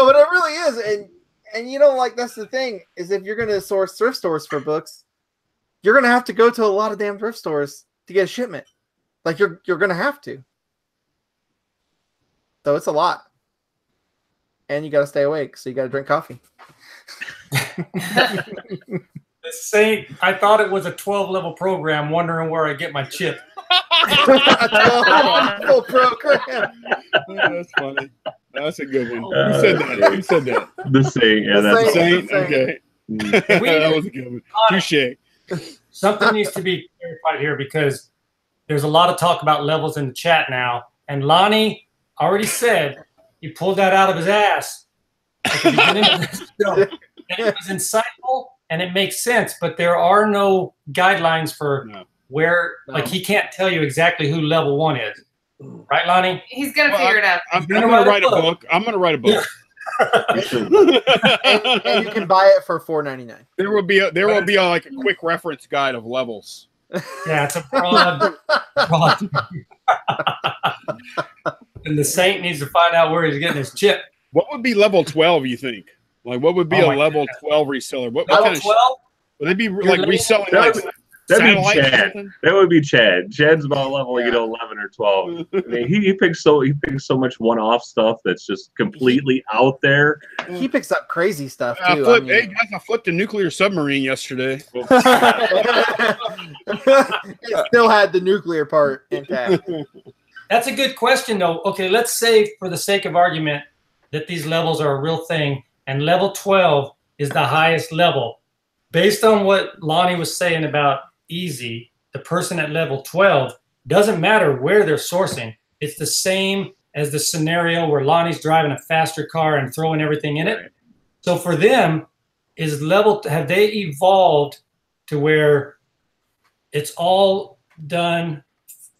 but it really is. And you know, like, that's the thing, is if you're gonna source thrift stores for books, you're gonna have to go to a lot of damn thrift stores to get a shipment. Like, you're gonna have to. So it's a lot. And you gotta stay awake, so you gotta drink coffee.
The Saint, I thought it was a 12-level program, wondering where I get my chip.
A 12-level program.
Oh, that's funny. That's a good one. Who said that? Who said that?
The Saint. Yeah,
The
that's
Saint.
Saint.
Okay. That was a good one. Touche.
Something needs to be clarified here, because there's a lot of talk about levels in the chat now. And Lonnie already said he pulled that out of his ass at the beginning of this show. And it was insightful and it makes sense, but there are no guidelines for where, like, he can't tell you exactly who level 1 is. Right, Lonnie?
He's going to figure it out.
I'm going to write a book. I'm going to write a book.
and you can buy it for $4.99.
There will be like a quick reference guide of levels.
Yeah, it's a broad. And the Saint needs to find out where he's getting his chip.
What would be level 12, you think? Like, what would be a level 12 reseller? What
Level
kind of
12?
would they be like reselling?
That'd be
satellite or
Chad.
something?
That would be Chad. Chad's about level 11 or 12. I mean, he picks so much one-off stuff that's just completely out there.
He picks up crazy stuff too.
Hey guys, I flipped a nuclear submarine yesterday.
It still had the nuclear part intact.
That's a good question, though. Okay, let's say, for the sake of argument, that these levels are a real thing, and level 12 is the highest level. Based on what Lonnie was saying about easy, the person at level 12, doesn't matter where they're sourcing. It's the same as the scenario where Lonnie's driving a faster car and throwing everything in it. So for them, have they evolved to where it's all done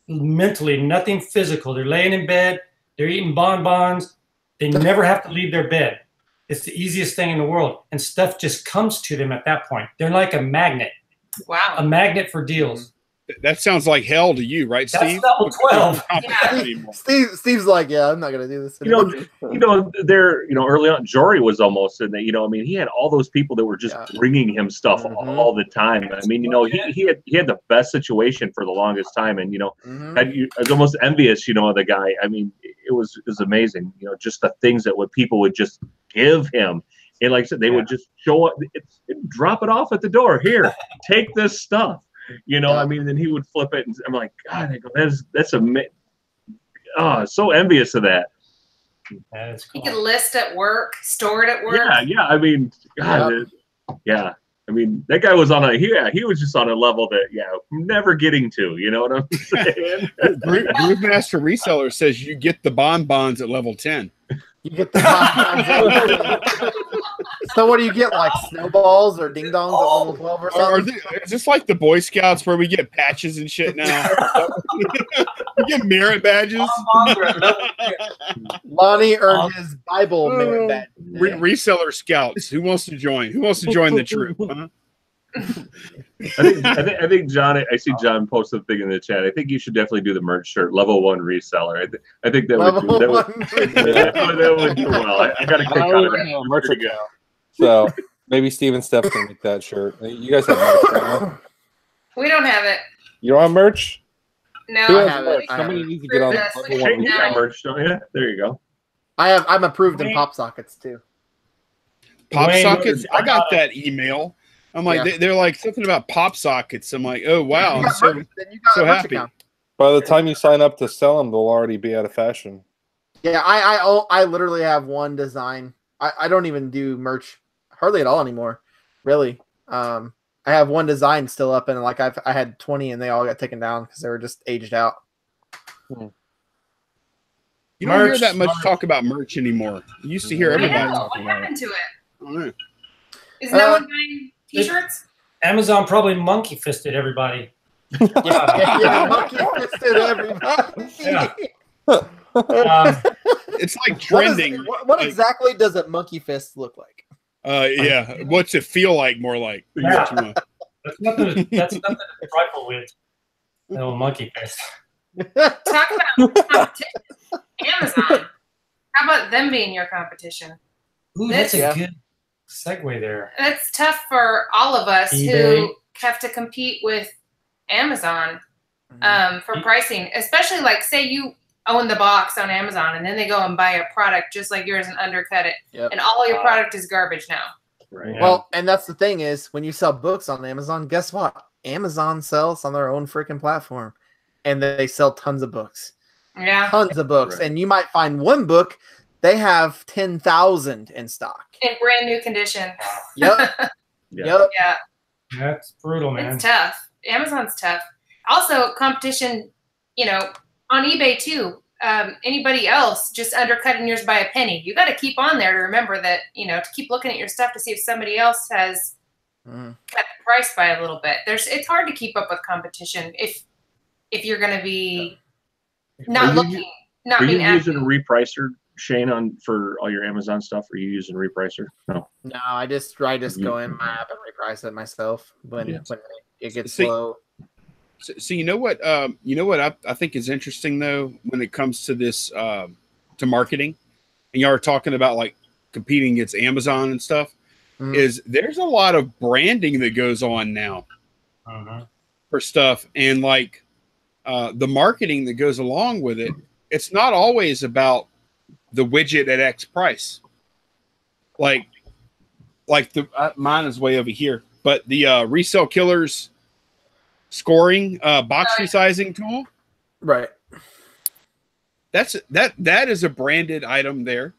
mentally, nothing physical? They're laying in bed, they're eating bonbons, they never have to leave their bed. It's the easiest thing in the world, and stuff just comes to them at that point. They're like a magnet.
Wow.
A magnet for deals.
That sounds like hell to you, right, Steve?
That's level 12.
Steve's like, yeah, I'm not gonna do this anymore.
Early on, Jory was almost in the, I mean, he had all those people that were just bringing him stuff all the time. I mean, he had the best situation for the longest time, and I was almost envious, of the guy. I mean, it was amazing, just the things that people would just give him. And like I said, they would just show up, drop it off at the door. Here, take this stuff. I mean, then he would flip it, and I'm like, God, I go, that's amazing. Oh, so envious of that.
That is cool.
He could list at work, store it at work.
Yeah. I mean, God, yeah. I mean, that guy was he was just on a level that, never getting to. You know what I'm saying?
Groovemaster Reseller says you get the bonbons at level 10.
You get the bonbons. So what do you get, like snowballs or ding dongs at level 12 or something?
Is this like the Boy Scouts where we get patches and shit now? We get merit badges.
Lonnie earned his Bible merit badge.
Reseller Scouts. Who wants to join? Who wants to join the troop? Huh?
I think John. I see John post something in the chat. I think you should definitely do the merch shirt, level 1 reseller. I think that would do well. I got to kick out of that.
Merch account. So maybe Steve and Steph can make that shirt. You guys have merch, right?
We don't have it.
You don't have merch?
No,
I have it.
Somebody needs to get on
Yes,
level
we
1.
You got merch, don't you? There you go.
I'm approved in pop sockets too.
Pop
Wayne,
sockets? I got that email. I'm like, they're like something about pop sockets. I'm like, oh, wow. I'm so happy.
Account.
By the time you sign up to sell them, they'll already be out of fashion.
Yeah, I literally have one design. I don't even do merch hardly at all anymore. Really. I have one design still up, and like I had 20, and they all got taken down because they were just aged out.
You don't hear that much talk about merch anymore. You used to hear everybody
I know.
talking
What
about
happened to it?
I don't know.
Is no one buying T-shirts?
Amazon probably monkey fisted everybody.
Yeah, monkey fisted everybody.
Yeah.
It's like trending.
What exactly does a monkey fist look like?
Yeah. What's it feel like? More like.
Yeah. That's nothing to trifle with. No monkey fist.
Talk about competition. Amazon. How about them being your competition?
Ooh, that's a good segue there.
That's tough for all of us
eBay.
who have to compete with Amazon for pricing, especially like say you own the box on Amazon and then they go and buy a product just like yours and undercut it, and all your product is garbage now.
Right.
Yeah.
Well, and that's the thing is when you sell books on Amazon, guess what? Amazon sells on their own freaking platform, and they sell tons of books.
Yeah.
Tons of books, and you might find one book they have 10,000 in stock
in brand new condition.
Yep.
Yeah.
That's brutal, man.
It's tough. Amazon's tough. Also, competition, on eBay too. Anybody else just undercutting yours by a penny. You got to keep on there to remember that, to keep looking at your stuff to see if somebody else has cut the price by a little bit. It's hard to keep up with competition if you're going to be not looking, not being active.
Using a repricer, Shane, for all your Amazon stuff? Are you using repricer? No,
I just go in my app and reprice it myself when it gets low.
So you know what? I think is interesting though when it comes to this to marketing, and y'all are talking about like competing against Amazon and stuff. Is there's a lot of branding that goes on now for stuff, and like the marketing that goes along with it. It's not always about the widget at X price. Like the mine is way over here, but the Resell Killers scoring box resizing tool,
right?
That is a branded item there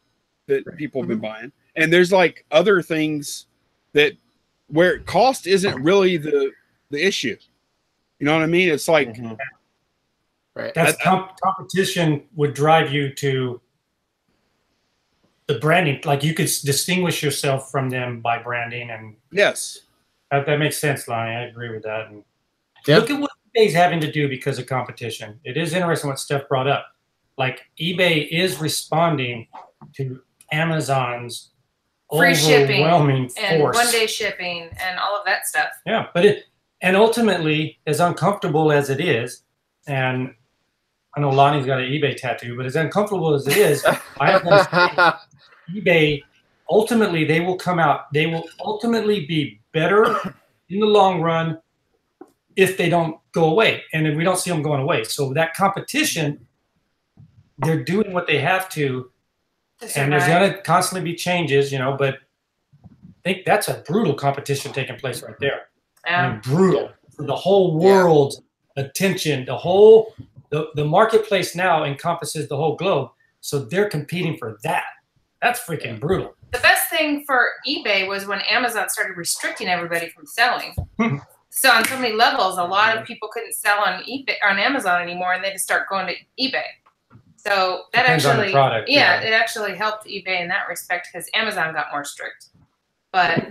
that people have been buying, and there's like other things that where cost isn't really the issue. You know what I mean? It's like
right.
That's competition would drive you to the branding. Like you could distinguish yourself from them by branding, and
yes,
that makes sense, Lonnie. I agree with that. And look at what eBay's having to do because of competition. It is interesting what Steph brought up. Like eBay is responding to Amazon's
free shipping
overwhelming
and
force.
1-day shipping and all of that stuff.
Yeah, but ultimately, as uncomfortable as it is, and I know Lonnie's got an eBay tattoo, but as uncomfortable as it is, I have to say, eBay, ultimately, they will come out. They will ultimately be better in the long run if they don't go away. And then we don't see them going away. So that competition, they're doing what they have to. And there's going to constantly be changes, but I think that's a brutal competition taking place right there. I mean, brutal. For the whole world attention, the marketplace now encompasses the whole globe. So they're competing for that. That's freaking brutal.
The best thing for eBay was when Amazon started restricting everybody from selling. So on so many levels, a lot of people couldn't sell on eBay or on Amazon anymore, and they just start going to eBay. So that
Depends on the
actually,
product,
it actually helped eBay in that respect because Amazon got more strict. But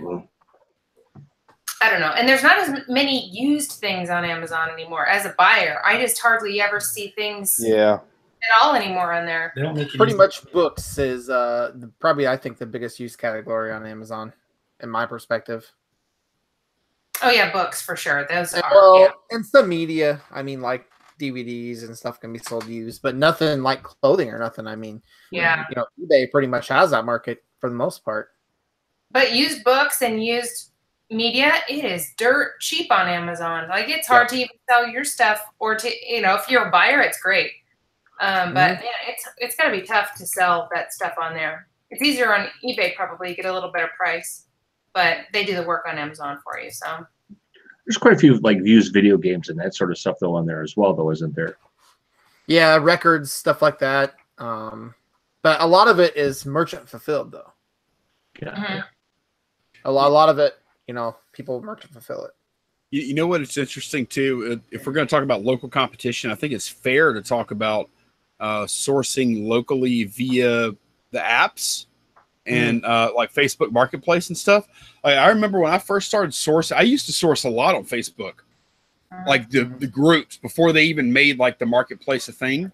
I don't know. And there's not as many used things on Amazon anymore. As a buyer, I just hardly ever see things at all anymore on there.
They don't make
Pretty much books is probably, I think, the biggest use category on Amazon, in my perspective.
Oh, yeah, books for sure. Those are,
and some media. I mean, like DVDs and stuff can be sold used, but nothing like clothing or nothing. I mean, eBay pretty much has that market for the most part.
But used books and used media, it is dirt cheap on Amazon. Like it's hard to even sell your stuff, or to if you're a buyer, it's great. But it's got to be tough to sell that stuff on there. It's easier on eBay, probably. You get a little better price, but they do the work on Amazon for you. So
there's quite a few like used video games and that sort of stuff though on there as well, though, isn't there?
Yeah, records, stuff like that. But a lot of it is merchant fulfilled, though.
Yeah.
A lot of it people merchant fulfill it.
You know what? It's interesting too. If we're going to talk about local competition, I think it's fair to talk about sourcing locally via the apps and like Facebook Marketplace and stuff. I remember when I first started sourcing, I used to source a lot on Facebook, like the groups before they even made like the marketplace a thing.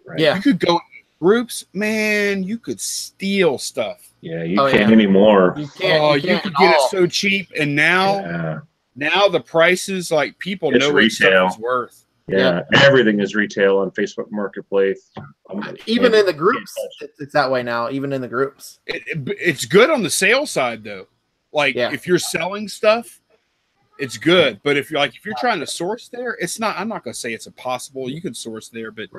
Right.
Yeah.
You could go in groups, man. You could steal stuff.
Yeah, you can't anymore.
You can't.
Oh,
you
you
can't
could
at
get
all.
it so cheap, and now the prices, like people
It's
know what
retail.
stuff is worth.
Yeah, everything is retail on Facebook Marketplace.
Even in the groups, it's that way now. Even in the groups,
It's good on the sales side though. Like if you're selling stuff, it's good. But if you're trying to source there, it's not. I'm not going to say it's impossible. You can source there, but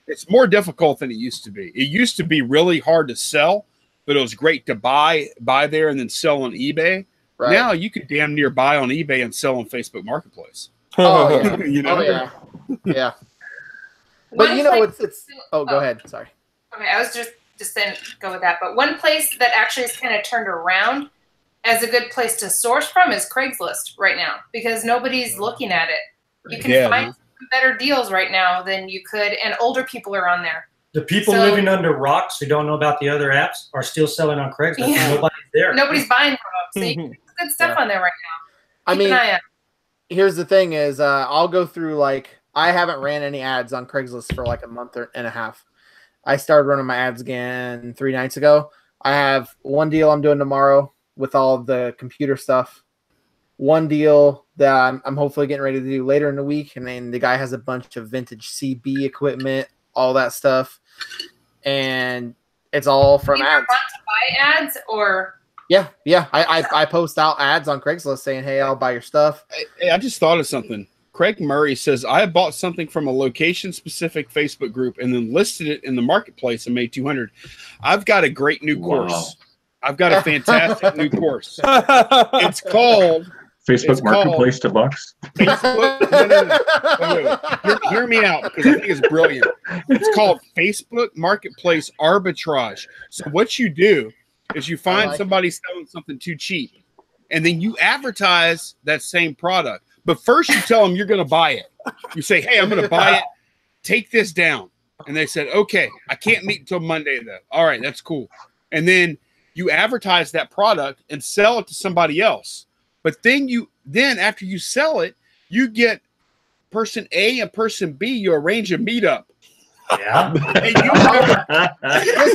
it's more difficult than it used to be. It used to be really hard to sell, but it was great to buy there and then sell on eBay.
right?
Now you could damn near buy on eBay and sell on Facebook Marketplace.
Oh yeah,
You know?
oh yeah, yeah.
One
But you know,
place-
it's. Oh, go ahead. Sorry.
Okay, I was just saying go with that. But one place that actually is kind of turned around as a good place to source from is Craigslist right now, because nobody's looking at it. You can find some better deals right now than you could, and older people are on there.
The people living under rocks who don't know about the other apps are still selling on Craigslist.
Yeah.
Nobody's there.
Nobody's buying from them, so you can get good stuff on there right now.
I
Keep an eye
mean,
out.
here's the thing: is I'll go through I haven't ran any ads on Craigslist for like a month and a half. I started running my ads again 3 nights ago. I have one deal I'm doing tomorrow with all the computer stuff. One deal that I'm hopefully getting ready to do later in the week, and then the guy has a bunch of vintage CB equipment, all that stuff, and it's all from
You
ads.
want to buy ads or
Yeah. I post out ads on Craigslist saying, "Hey, I'll buy your stuff."
Hey, I just thought of something. Craig Murray says, I bought something from a location-specific Facebook group and then listed it in the marketplace and made $200. I've got a great new course. I've got a fantastic new course. It's called
Facebook Marketplace to Bucks.
Facebook. Wait. Hear me out, because I think it's brilliant. It's called Facebook Marketplace Arbitrage. So what you do is you find somebody selling something too cheap, and then you advertise that same product. But first you tell them you're going to buy it. You say, hey, I'm going to buy it. Take this down. And they said, okay, I can't meet until Monday though. All right, that's cool. And then you advertise that product and sell it to somebody else. But then after you sell it, you get person A and person B, you arrange a meetup.
Yeah.
This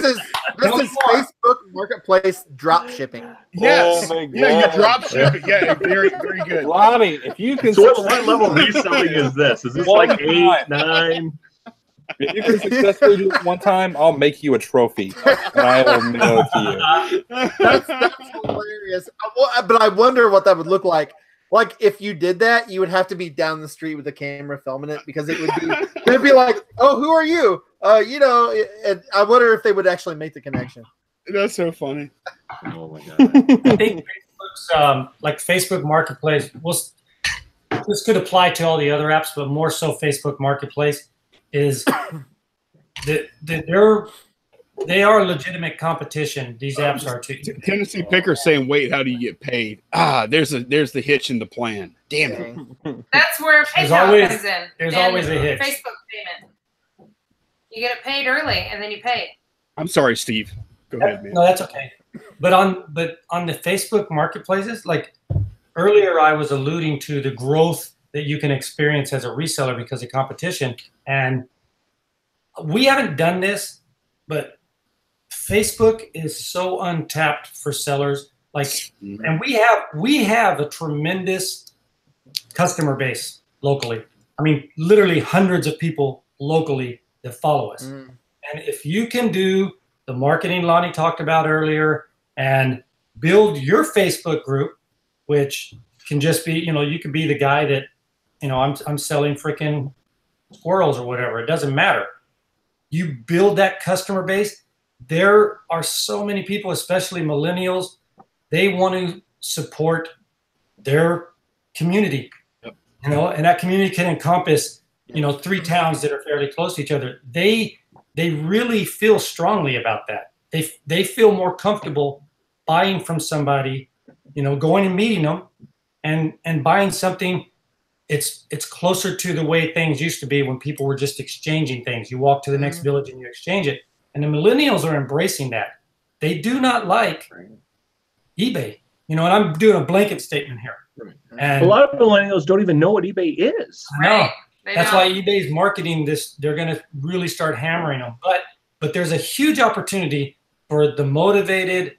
is Facebook Marketplace drop shipping.
Yes.
Oh my
Yeah, you
God.
drop ship it. Yeah, very, very good.
Lonnie, if you can
So what level of reselling is this? Is this like 8, 9?
if you can successfully do it one time, I'll make you a trophy, and I will mail it to you.
That's hilarious. But I wonder what that would look like. Like if you did that, you would have to be down the street with a camera filming it, because it'd be like, oh, who are you? And I wonder if they would actually make the connection.
That's so funny.
Oh my God.
I think Facebook's like Facebook Marketplace. This could apply to all the other apps, but more so Facebook Marketplace is they are legitimate competition. These apps are too.
Tennessee Picker saying, "Wait, how do you get paid?" There's the hitch in the plan. Damn it!
that's where
There's
PayPal
always-
comes in.
there's
And
always a hitch.
Facebook payment. You get it paid early, and then you pay it.
I'm sorry, Steve. Go ahead, man.
No, that's okay. But on the Facebook marketplaces, like earlier, I was alluding to the growth that you can experience as a reseller because of competition, and we haven't done this, but Facebook is so untapped for sellers. Like, and we have a tremendous customer base locally. I mean, literally hundreds of people locally that follow us. And if you can do the marketing Lonnie talked about earlier and build your Facebook group, which can just be, you could be the guy that, I'm selling freaking squirrels or whatever. It doesn't matter. You build that customer base. There are so many people, especially millennials, they want to support their community, and that community can encompass, 3 towns that are fairly close to each other. They really feel strongly about that. They feel more comfortable buying from somebody you know, going and meeting them and buying something. It's closer to the way things used to be when people were just exchanging things. You walk to the next village and you exchange it. And the millennials are embracing that. They do not like eBay. You know, and I'm doing a blanket statement here. And
a lot of millennials don't even know what eBay is.
I know. That's why eBay's marketing this. They're going to really start hammering them. But there's a huge opportunity for the motivated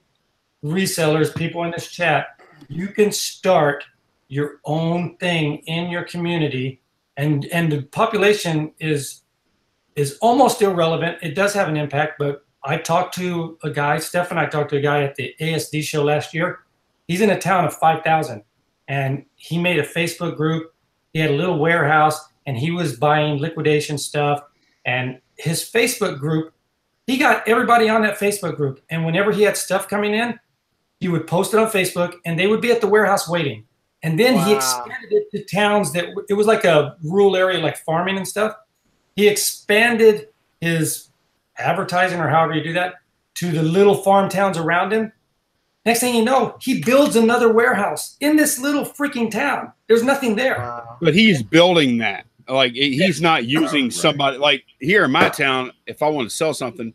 resellers, people in this chat. You can start your own thing in your community, and the population is almost irrelevant. It does have an impact, but I talked to a guy, Steph and I talked to a guy at the ASD show last year. He's in a town of 5,000, and he made a Facebook group. He had a little warehouse, and he was buying liquidation stuff. And his Facebook group, he got everybody on that Facebook group. And whenever he had stuff coming in, he would post it on Facebook, and they would be at the warehouse waiting. And then he expanded it to towns that it was like a rural area, like farming and stuff. He expanded his advertising, or however you do that, to the little farm towns around him. Next thing you know, he builds another warehouse in this little freaking town. There's nothing there.
Wow.
But he's building that. Like, he's not using somebody like here in my town. If I want to sell something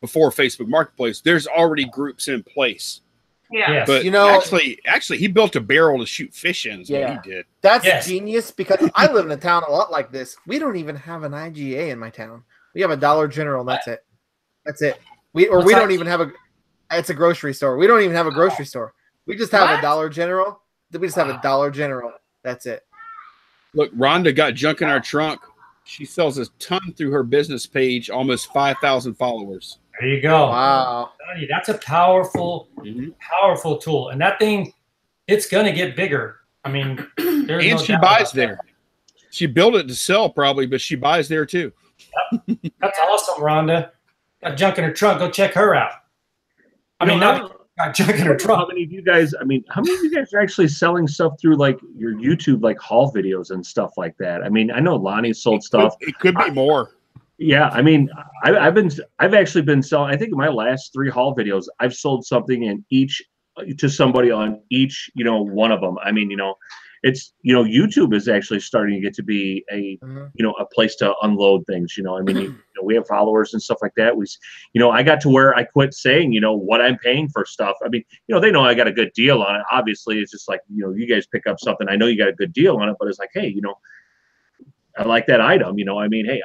before Facebook Marketplace, there's already groups in place.
Yeah.
Yes.
But
You know-
actually, he built a barrel to shoot fish in. Is what he did.
That's
Yes.
genius, because I live in a town a lot like this. We don't even have an IGA in my town. We have a Dollar General. And that's it. That's it. We
What's
don't
that?
even have a. It's a grocery store. We don't even have a grocery store. We just have
What?
a Dollar General. We just have a Dollar General. That's it.
Look, Rhonda got junk in our trunk. She sells a ton through her business page. Almost 5,000 followers.
There you go.
Wow.
I'm telling you, that's a powerful, powerful tool. And that thing, it's going to get bigger. I mean, there's
And
no
she
doubt
buys
about
there. She built it to sell probably, but she buys there too.
that. That's awesome, Rhonda. Got junk in her trunk. Go check her out. I mean, not junk in her
How
trunk.
many of you guys? I mean, how many of you guys are actually selling stuff through like your YouTube, like haul videos and stuff like that? I mean, I know Lonnie sold stuff.
It could be more.
Yeah, I mean, I've actually been selling. I think in my last 3 haul videos, I've sold something in each to somebody on each, one of them. I mean, it's, YouTube is actually starting to get to be a, a place to unload things. I mean, we have followers and stuff like that. I got to where I quit saying, what I'm paying for stuff. I mean, they know I got a good deal on it. Obviously, it's just like, you guys pick up something. I know you got a good deal on it, but it's like, hey, I like that item. I mean, hey,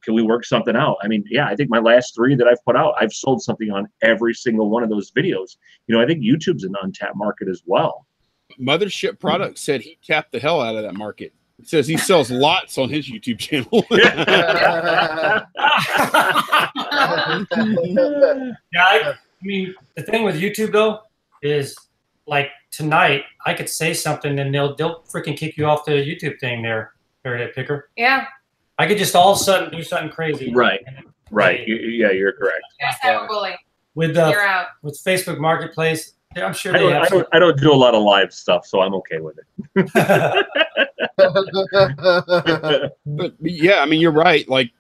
can we work something out? I mean, yeah, I think my last 3 that I've put out, I've sold something on every single one of those videos. I think YouTube's an untapped market as well.
Mothership Products said he tapped the hell out of that market. He says he sells lots on his YouTube channel.
I mean, the thing with YouTube though is, like, tonight I could say something and they'll freaking kick you off the YouTube thing there, Paradise Picker.
Yeah.
I could just all of a sudden do something crazy.
Right. Yeah, you're correct.
Yes, cyberbullying.
With
You're out.
with Facebook Marketplace, I'm sure they have.
I don't do a lot of live stuff, so I'm okay with it.
But yeah, I mean, you're right. Like,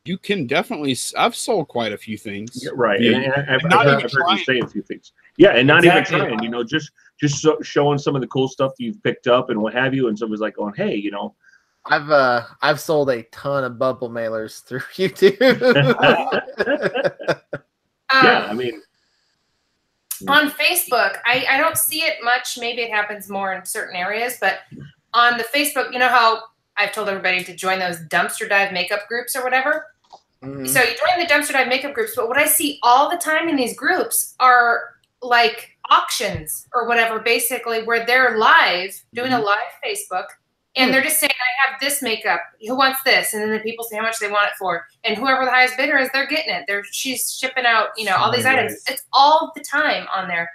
you can definitely. I've sold quite a few things.
Right.
Yeah.
And I've
Not
heard
even
you
trying.
say a few things. Yeah, and not
Exactly.
even trying. Just showing some of the cool stuff that you've picked up and what have you. And somebody's like going, hey,
I've sold a ton of bubble mailers through YouTube.
yeah, I mean,
On Facebook, I don't see it much. Maybe it happens more in certain areas, but on the Facebook, you know how I've told everybody to join those dumpster dive makeup groups or whatever?
Mhm.
So you join the dumpster dive makeup groups, but what I see all the time in these groups are like auctions or whatever, basically, where they're live, doing a live Facebook, and they're just saying, I have this makeup. Who wants this? And then the people say how much they want it for. And whoever the highest bidder is, they're getting it. She's shipping out, all these items. It's all the time on there.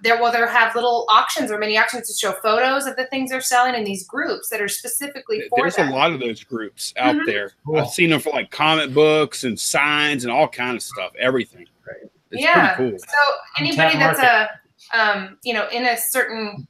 They'll have little auctions or mini auctions to show photos of the things they're selling in these groups that are specifically for
There's
them.
a lot of those groups out there.
Cool.
I've seen them for like comic books and signs and all kind of stuff. Everything.
Right.
It's
Yeah.
pretty cool.
So anybody
Untapped
that's in a certain,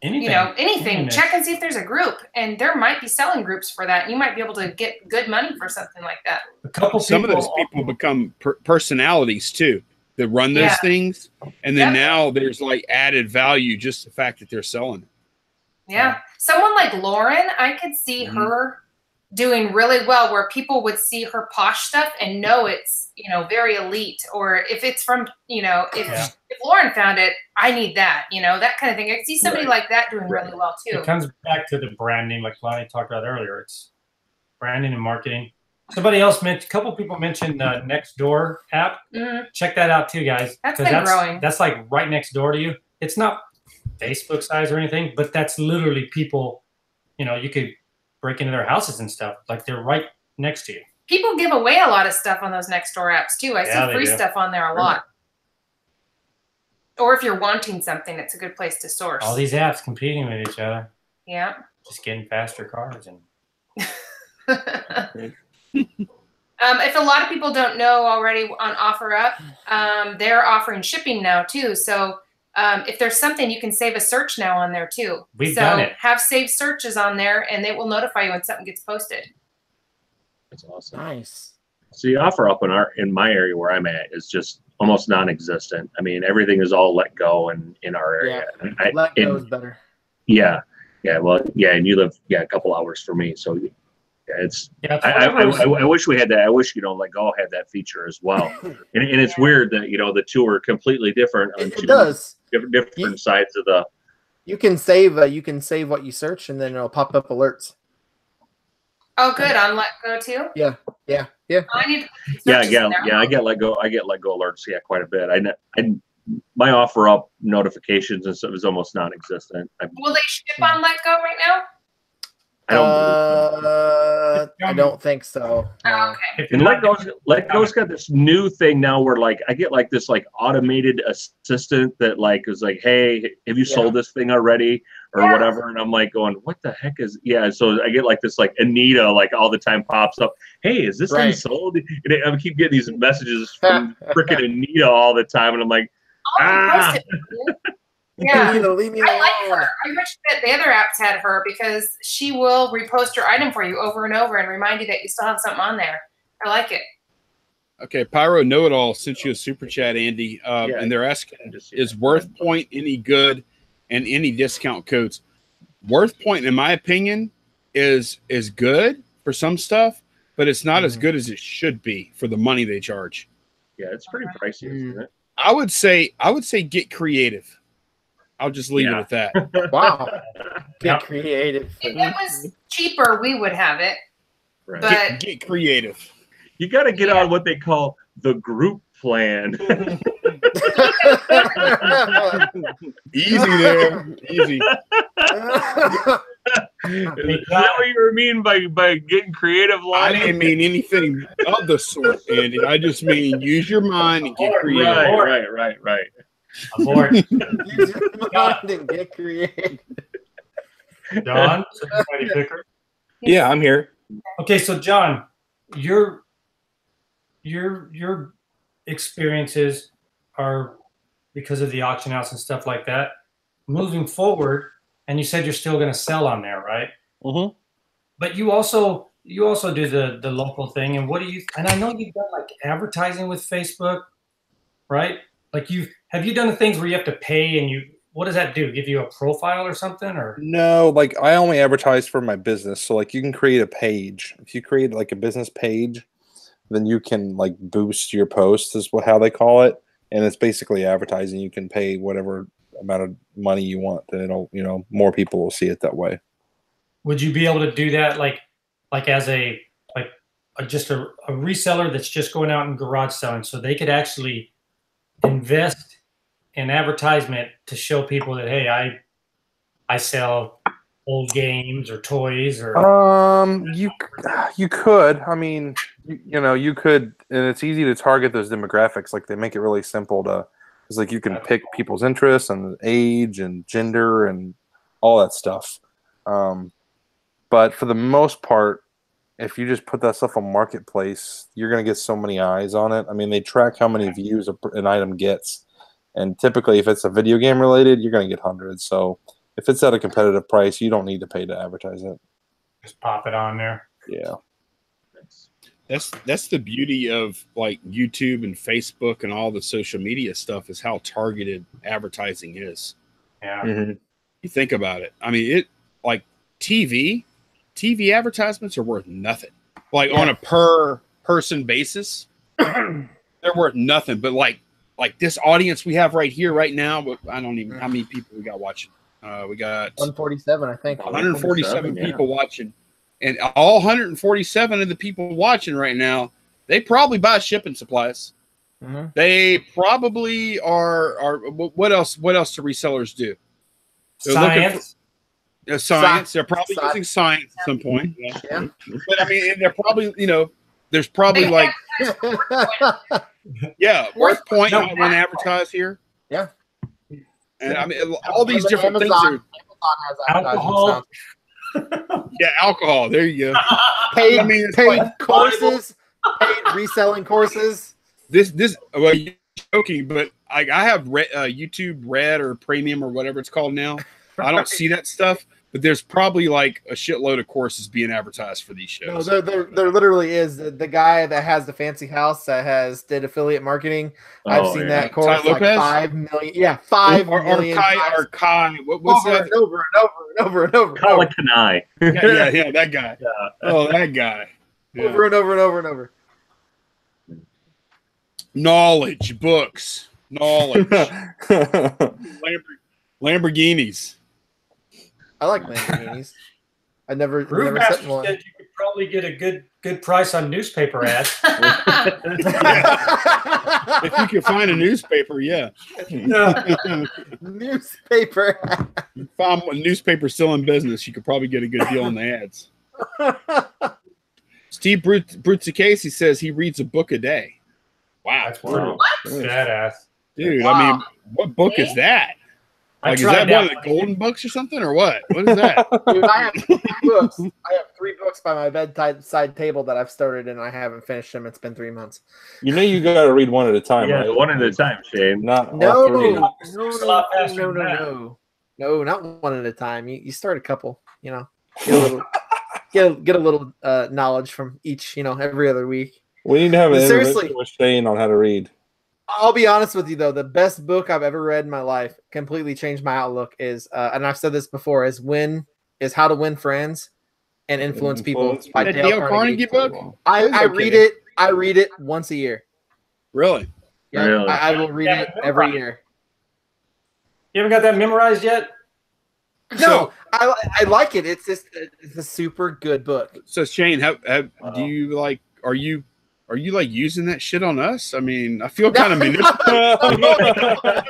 Anything.
anything, check and see if there's a group, and there might be selling groups for that. You might be able to get good money for something like that.
A couple
Some of
people,
those people become personalities too. that run those things, and then
Yep.
now there's like added value just the fact that they're selling it.
Yeah. Someone like Lauren, I could see her doing really well where people would see her posh stuff and know it's, you know, very elite. Or if it's from, you know, if Lauren found it, I need that, you know, that kind of thing. I could see somebody like that doing really well too.
It comes back to the branding, like Lonnie talked about earlier. It's branding and marketing. Somebody else mentioned, a couple people mentioned the Nextdoor app. Check that out too, guys.
That's been growing.
That's like right next door to you. It's not Facebook size or anything, but that's literally people, you know, you could break into their houses and stuff. Like they're right next to you.
People give away a lot of stuff on those Nextdoor apps too. I see free stuff on there a lot. Or if you're wanting something, it's a good place to source.
All these apps competing with each other.
Yeah.
Just getting faster cars. And
if a lot of people don't know already on OfferUp, they're offering shipping now too. So if there's something, you can save a search now on there too.
We've done it.
Have saved searches on there, and they will notify you when something gets posted.
That's awesome.
Nice.
So the OfferUp in my area where I'm at is just almost non-existent. I mean, everything is all let go in our area.
Yeah, let go is better.
Yeah. Well, yeah, and you live a couple hours from me, so it's. I wish we had that. I wish let go had that feature as well. and it's weird that the two are completely different on different sides of the.
You can save what you search, and then it'll pop up alerts.
Oh, good. On Let Go too?
Yeah.
I need
I get Let Go alerts, quite a bit. My OfferUp notifications and stuff is almost non-existent.
Will they ship on Let Go right now?
I
don't think so.
Oh, okay.
And Let Go's got this new thing now where I get this automated assistant that is like, hey, have you sold this thing already or whatever? And I'm going, what the heck is so I get this Anita all the time pops up. Hey, is this thing sold? And I keep getting these messages from freaking Anita all the time, and I'm like,
Yeah,
leave me alone.
I like her. I wish that the other apps had her because she will repost your item for you over and over and remind you that you still have something on there. I like it.
Okay, Pyro Know-It-All sent you a super chat, Andy, and they're asking, is Worth Point any good and any discount codes? Worth Point, in my opinion, is good for some stuff, but it's not as good as it should be for the money they charge.
Yeah, it's pretty pricey, isn't it?
I would say get creative. I'll just leave it at that.
Wow. Get creative.
If it was cheaper, we would have it.
Right.
But
get creative.
You got to get on what they call the group plan.
Easy there. Easy.
Is that what you mean by getting creative?
I didn't mean anything of the sort, Andy. I just mean use your mind and get creative.
Right.
Abort.
Use your mind and get creative.
John, somebody picker.
Yeah, I'm here.
Okay, so John, your experiences are because of the auction house and stuff like that. Moving forward, and you said you're still going to sell on there, right?
Mm-hmm.
But you also do the local thing. And what do you? And I know you've done advertising with Facebook, right? Have you done the things where you have to pay and what does that do? Give you a profile or something, or?
No, I only advertise for my business. So you can create a page. If you create a business page, then you can boost your posts is how they call it. And it's basically advertising. You can pay whatever amount of money you want, and it'll, more people will see it that way.
Would you be able to do that as just a reseller that's just going out and garage selling, so they could actually invest in advertisement to show people that, hey, I sell old games or toys or
you could. I mean, you could, and it's easy to target those demographics. They make it really simple to. It's you can pick people's interests and age and gender and all that stuff. But for the most part, if you just put that stuff on Marketplace, you're going to get so many eyes on it. I mean, they track how many views an item gets. And typically, if it's a video game related, you're going to get hundreds. So if it's at a competitive price, you don't need to pay to advertise it.
Just pop it on there.
Yeah.
That's the beauty of like YouTube and Facebook and all the social media stuff is how targeted advertising is.
Yeah.
Mm-hmm.
You think about it. I mean, it like TV advertisements are worth nothing. Like on a per person basis, they're worth nothing. But like this audience we have right here, right now, but I don't even how many people we got watching. We got
147, I think.
147 people watching. And all 147 of the people watching right now, they probably buy shipping supplies.
Mm-hmm.
They probably are. What else? What else do resellers do? They're
Science.
looking for science. They're probably using science at some point. Yeah. But I mean, they're probably there's probably like Worth Point might want to advertise here.
Yeah.
And I mean, all these different things are
Alcohol.
yeah, alcohol. There you go.
Paid,
I mean, it's
paid
like-
courses, paid reselling courses.
This well, you're joking, but I have YouTube Red or Premium or whatever it's called now. I don't see that stuff, but there's probably like a shitload of courses being advertised for these
No,
shows.
there literally is the guy that has the fancy house that did affiliate marketing. I've seen that course
Ty
like
Lopez?
5 million. Yeah, 5 million
or Kai. What's
over
that?
and over and over and over and over.
Kalakanai.
Yeah, that guy.
Yeah.
Oh, that guy. Yeah.
Over and over and over and over.
Knowledge, books, knowledge, Lamborghinis.
I like Lamborghinis. I never seen
Brewmaster
one.
said you could probably get a good price on newspaper ads.
If you can find a newspaper, yeah.
Newspaper.
Find a newspaper still in business, you could probably get a good deal on the ads. Steve Brutzicasi says he reads a book a day. Wow,
That's pretty badass.
dude.
Wow.
I mean, what book is that? Like, is that one of the golden books or something, or what? What is that?
Dude, I have 3 books. I have 3 books by my bedside table that I've started and I haven't finished them. It's been 3 months.
You know you got to read one at a time,
Yeah,
right?
One at a time, Shane.
Not all
No,
three.
no, not one at a time. You start a couple. You know, get a little knowledge from each. You know, every other week.
We need to have an
Seriously.
intervention with Shane on how to read.
I'll be honest with you though, the best book I've ever read in my life, completely changed my outlook, is and I've said this before, is How to Win Friends and Influence People by
That
Dale
Dale Carnegie book?
I read it. I read it once a year.
Really?
Yeah,
Really?
I will read it every year.
You haven't got that memorized yet?
No, I like it. It's a super good book.
So Shane, do you like? Are you like using that shit on us? I mean, I feel kind of manipulated.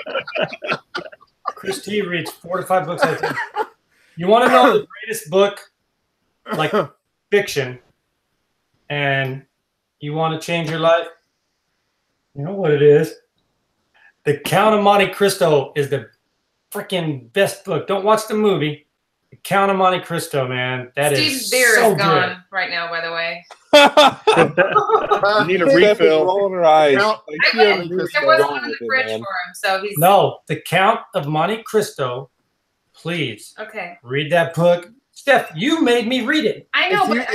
Chris T reads 4 to 5 books at a time. You want to know the greatest book, like fiction, and you want to change your life? You know what it is? The Count of Monte Cristo is the freaking best book. Don't watch the movie. The Count of Monte Cristo, man. That is
Steve's beer
so
is gone
good.
right now, by the way.
You need a refill.
Rolling her eyes.
Now,
There was
wrong
one in
with
the
it,
fridge
man.
for him, so he's
No, The Count of Monte Cristo. Please
okay.
read that book. Steph, you made me read it.
I know, but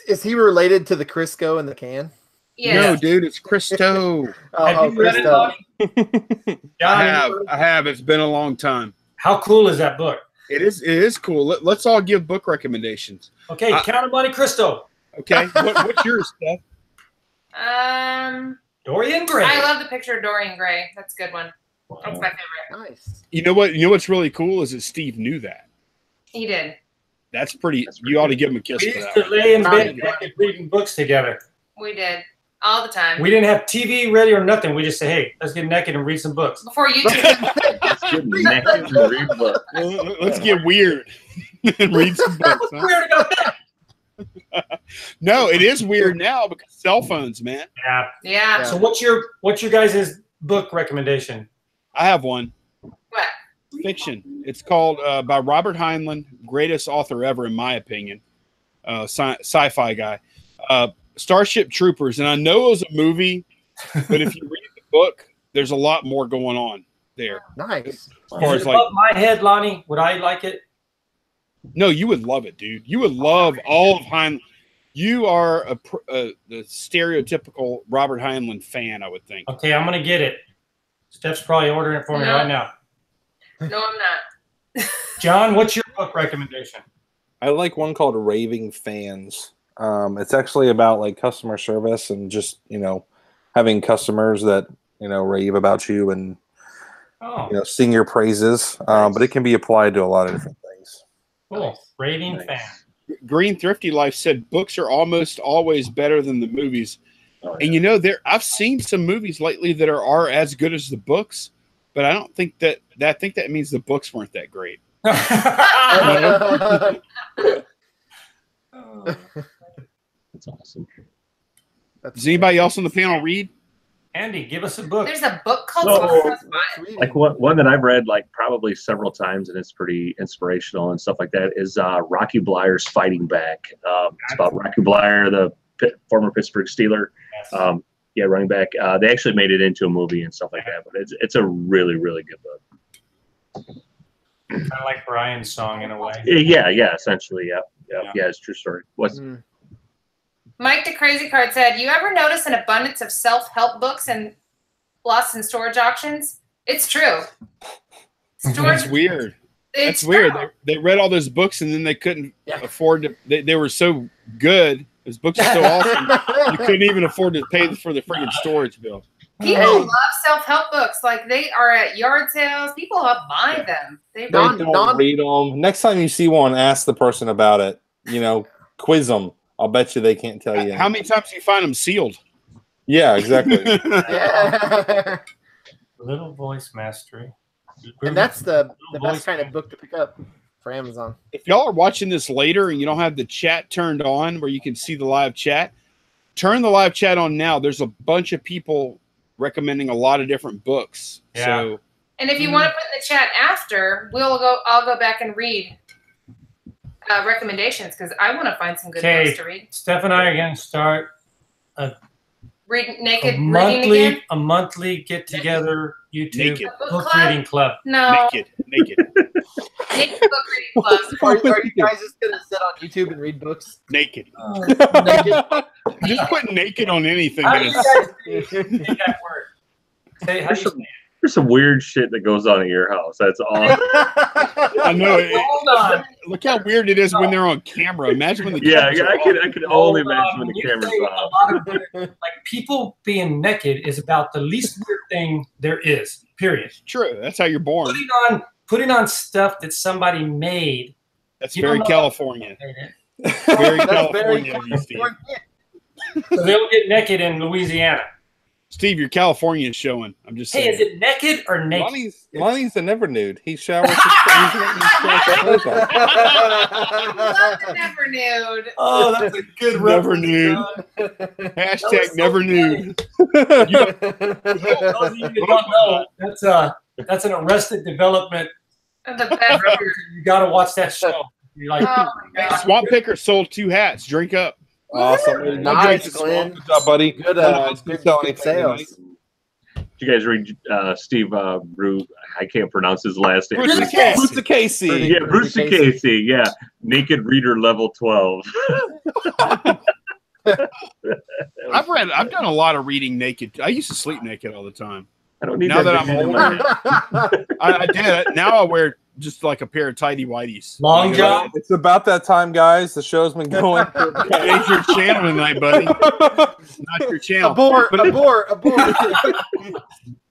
is he related to the Crisco in the can?
yeah.
No, dude, it's Christo.
Have you read it,
Crisco.
Bonnie?
I have. It's been a long time.
How cool is that book?
It is cool. Let's all give book recommendations.
Okay, Count of Monte Cristo.
Okay, what's yours, Steph?
Dorian Gray.
I love the picture of Dorian Gray. That's a good one. That's my favorite.
Nice.
You know what? You know what's really cool is that Steve knew that.
He did.
That's pretty. You ought to give him a kiss
We
for
used
that.
to lay in bed naked reading books together.
We did all the time.
We didn't have TV ready or nothing. We just say, hey, let's get naked and read some books.
Before YouTube.
Let's get naked and read books.
Let's get weird and read some books.
What's
huh?
weird about that?
No, it is weird now because cell phones, man.
Yeah.
Yeah.
So what's your guys' book recommendation?
I have one.
What?
Fiction. It's called by Robert Heinlein, greatest author ever in my opinion. Sci-fi guy. Starship Troopers, and I know it was a movie, but if you read the book, there's a lot more going on there.
Nice.
As far
Is
as
it
like,
above my head, Lonnie? Would I like it?
no, you would love it, dude. You would love all of Heinlein. You are the stereotypical Robert Heinlein fan, I would think.
Okay, I'm gonna get it. Steph's probably ordering it for me right now.
No, I'm not.
John, what's your book recommendation?
I like one called Raving Fans. It's actually about like customer service and just, having customers that, rave about you and, sing your praises. But it can be applied to a lot of different things.
Cool. Raving fan.
Green Thrifty Life said books are almost always better than the movies. Oh, yeah. And I've seen some movies lately that are as good as the books, but I don't think that means the books weren't that great.
That's awesome.
Does anybody else on the panel read?
Andy, give us a book.
There's a book called
like one that I've read like probably several times, and it's pretty inspirational and stuff like that, is Rocky Blyer's Fighting Back. It's about Rocky Blyer, the former Pittsburgh Steeler. Yes. Running back. They actually made it into a movie and stuff like that, but it's a really, really good book.
Kind of like Brian's song in a way.
Yeah, essentially, yeah, it's a true story.
Mike the Crazy Card said, "You ever notice an abundance of self-help books and lost in storage auctions?" It's true.
That's weird. That's weird. They read all those books and then they couldn't afford to. They were so good. Those books are so awesome. You couldn't even afford to pay for the freaking storage bill.
People love self-help books. Like, they are at yard sales. People buy them. They
don't read them. Next time you see one, ask the person about it. Quiz them. I'll bet you they can't tell you.
How many times do you find them sealed?
Yeah, exactly.
Little voice mastery.
And that's the best kind of book to pick up for Amazon.
If y'all are watching this later and you don't have the chat turned on where you can see the live chat, turn the live chat on now. There's a bunch of people recommending a lot of different books.
Yeah.
So,
and if you want to put in the chat after, I'll go back and read recommendations, because I want to find some good books to read.
Steph and I are going to start a monthly get together YouTube book reading club.
No,
naked.
Naked book reading club.
Are you guys just gonna sit on YouTube and read books?
Naked.
Naked.
Just put naked on anything.
How do you guys say that word? Say, how do you say it?
There's some weird shit that goes on at your house. That's awesome.
I know.
Hold on.
Look how weird it is when they're on camera. Imagine when the
camera's
on.
I could only imagine when the camera's on.
A lot of like, people being naked is about the least weird thing there is. Period.
True. That's how you're born.
Putting on stuff that somebody made.
That's very California. Very California.
So they'll get naked in Louisiana.
Steve, your California is showing. I'm just saying.
Hey, is it naked or naked?
Lonnie's a never nude. He showers.
Never nude.
Oh, that's a good
never nude. Hashtag never nude.
That's an Arrested Development.
The best.
You got to watch that show. You're like,
Swamp Picker sold 2 hats. Drink up.
Awesome.
Nice, Glenn.
Good job, buddy.
Good sales.
Did you guys read Steve Brew? I can't pronounce his last name.
Bruce Casey.
Yeah, Bruce Casey. Yeah, Naked Reader Level 12.
I've done a lot of reading naked. I used to sleep naked all the time.
I don't need
now
that
I'm older. I did it. Now I wear just like a pair of tidy whities.
Long John.
It's about that time, guys. The show's been going.
It ain't your channel tonight, buddy. Not your channel.
Abort.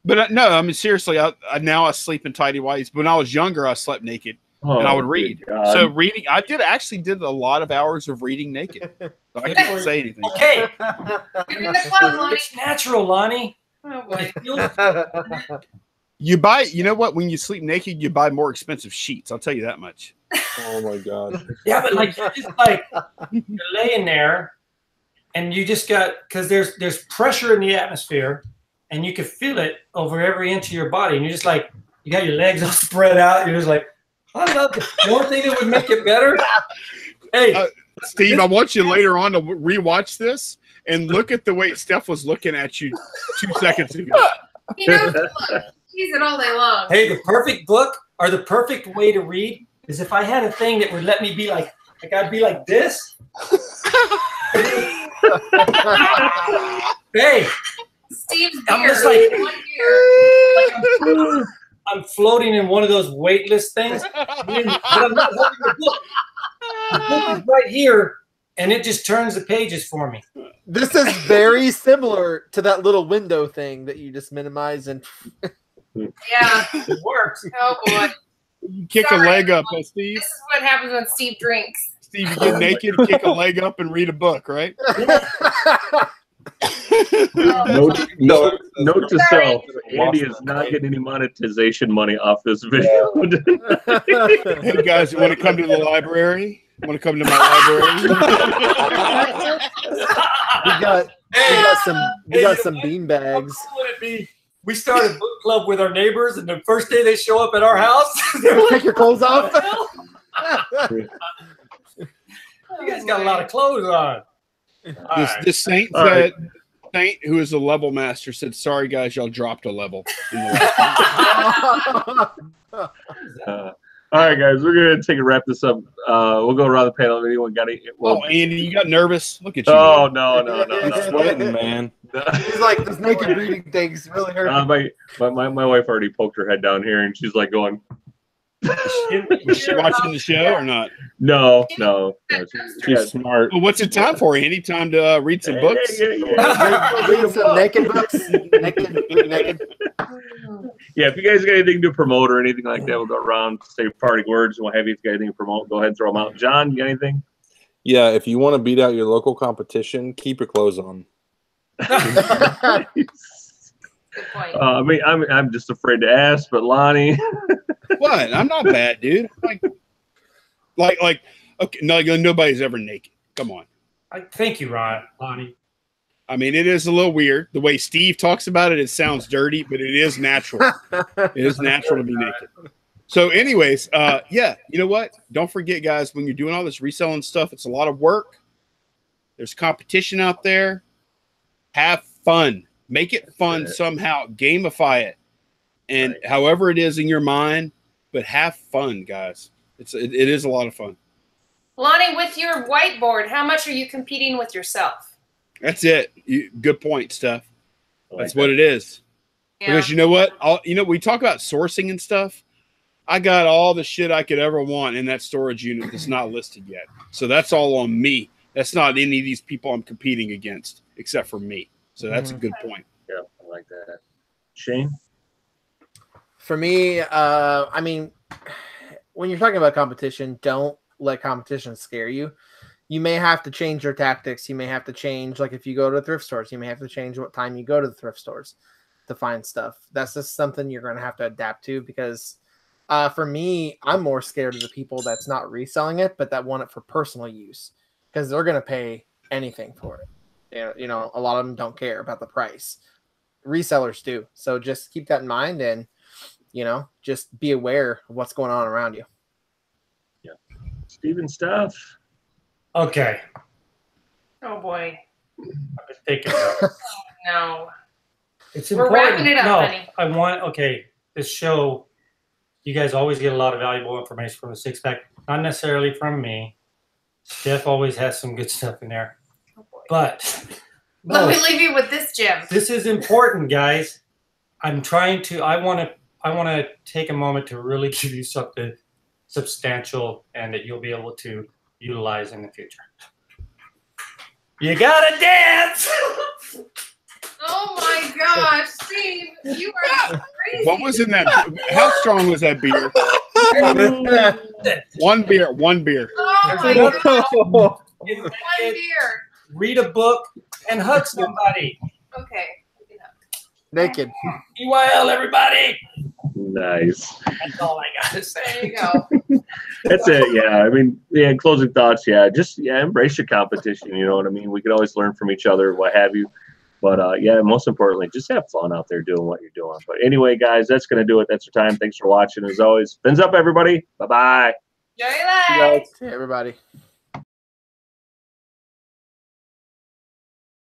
But no, I mean, seriously, now I sleep in tidy whities. But when I was younger, I slept naked. And I would read. So reading, I did a lot of hours of reading naked. So I can't say anything.
Okay.
Lonnie.
It's natural, Lonnie.
Oh, boy.
You buy, you know what? When you sleep naked, you buy more expensive sheets. I'll tell you that much.
Oh my God.
Yeah, but like, you're just like, you're laying there and you just got, because there's pressure in the atmosphere and you can feel it over every inch of your body. And you're just like, you got your legs all spread out. You're just like, I love the one thing that would make it better. Hey,
Steve, I want you later on to rewatch this and look at the way Steph was looking at you 2 seconds ago.
He knows the book. He's it all day long.
Hey, the perfect book or the perfect way to read is if I had a thing that would let me be like I'd be like this. Hey,
Steve's
I'm
beer.
just like-
1 beer.
like I'm floating in one of those weightless things, but I'm not holding the book. The book is right here, and it just turns the pages for me.
This is very similar to that little window thing that you just minimize and
Yeah.
It works.
Oh boy.
You kick
Sorry,
a leg up,
everyone.
Steve.
This is what happens when Steve drinks.
Steve, you get naked, kick a leg up, and read a book, right?
Note to
Sorry.
self: Andy is not getting any monetization money off this video.
Hey guys, you want to come to the library? Want to come to my library?
we got some bean bags.
How cool would it be? We started book club with our neighbors, and the first day they show up at our house, they're like,
Take your clothes off.
"You guys got a lot of clothes on." All right.
This Saint
All right.
said, Saint, who is a level master, said, "Sorry guys, y'all dropped a level." In the last
All right, guys, we're gonna take a wrap this up. We'll go around the panel. Anyone got any?
Oh, Andy, you got nervous? Look at you.
Oh
man.
no.
Sweating, man.
He's like, this naked reading thing's really hurting.
My wife already poked her head down here, and she's like going,
Was she watching the show or not?
No.
She's smart.
Well, what's it time for? Any time to read some books?
Read some naked books. Naked.
Yeah, if you guys got anything to promote or anything like that, we'll go around, say party words, and what have you. If you got anything to promote, go ahead and throw them out. John, you got anything?
Yeah, if you want to beat out your local competition, keep your clothes on.
Good point.
I mean, I'm just afraid to ask, but Lonnie.
What? I'm not bad, dude. Like, okay, no, nobody's ever naked. Come on.
Thank you, Lonnie.
I mean, it is a little weird. The way Steve talks about it, it sounds dirty, but it is natural. It is natural to be naked. So anyways, yeah, you know what? Don't forget, guys, when you're doing all this reselling stuff, it's a lot of work. There's competition out there. Have fun. Make it fun somehow. Gamify it. And however it is in your mind, but have fun, guys. It is a lot of fun.
Lonnie, with your whiteboard, how much are you competing with yourself?
That's it. Good point, Steph. That's what it is.
Yeah.
Because you know what? We talk about sourcing and stuff. I got all the shit I could ever want in that storage unit that's not listed yet. So that's all on me. That's not any of these people I'm competing against, except for me. So that's a good point.
Yeah, I like that. Shane?
For me, I mean, when you're talking about competition, don't let competition scare you. You may have to change your tactics. You may have to change, like if you go to the thrift stores, you may have to change what time you go to the thrift stores to find stuff. That's just something you're going to have to adapt to because for me, I'm more scared of the people that's not reselling it, but that want it for personal use because they're going to pay anything for it. You know, a lot of them don't care about the price. Resellers do. So just keep that in mind and, just be aware of what's going on around you.
Yeah. Steven, Steph.
Okay.
Oh boy.
I've been thinking about it.
No.
It's
We're
important.
wrapping it up, honey. This show,
you guys always get a lot of valuable information from the six pack. Not necessarily from me. Steph always has some good stuff in there.
Oh boy.
But
Let me leave you with this, Jim.
this is important, guys. I want to take a moment to really give you something substantial and that you'll be able to utilize in the future. You gotta dance.
Oh my gosh, Steve, you are crazy.
What was in that? How strong was that beer? One beer.
Oh my gosh, one
Get naked,
beer.
read a book, and hug somebody.
Okay.
Naked.
EYL, everybody.
Nice.
That's all I gotta say.
There you go.
That's it. Yeah. I mean, in closing thoughts. Yeah. Just, embrace your competition. You know what I mean? We could always learn from each other, what have you. But, most importantly, just have fun out there doing what you're doing. But anyway, guys, that's going to do it. That's our time. Thanks for watching. As always, fins up, everybody. Bye-bye.
Enjoy your life.
Hey, everybody.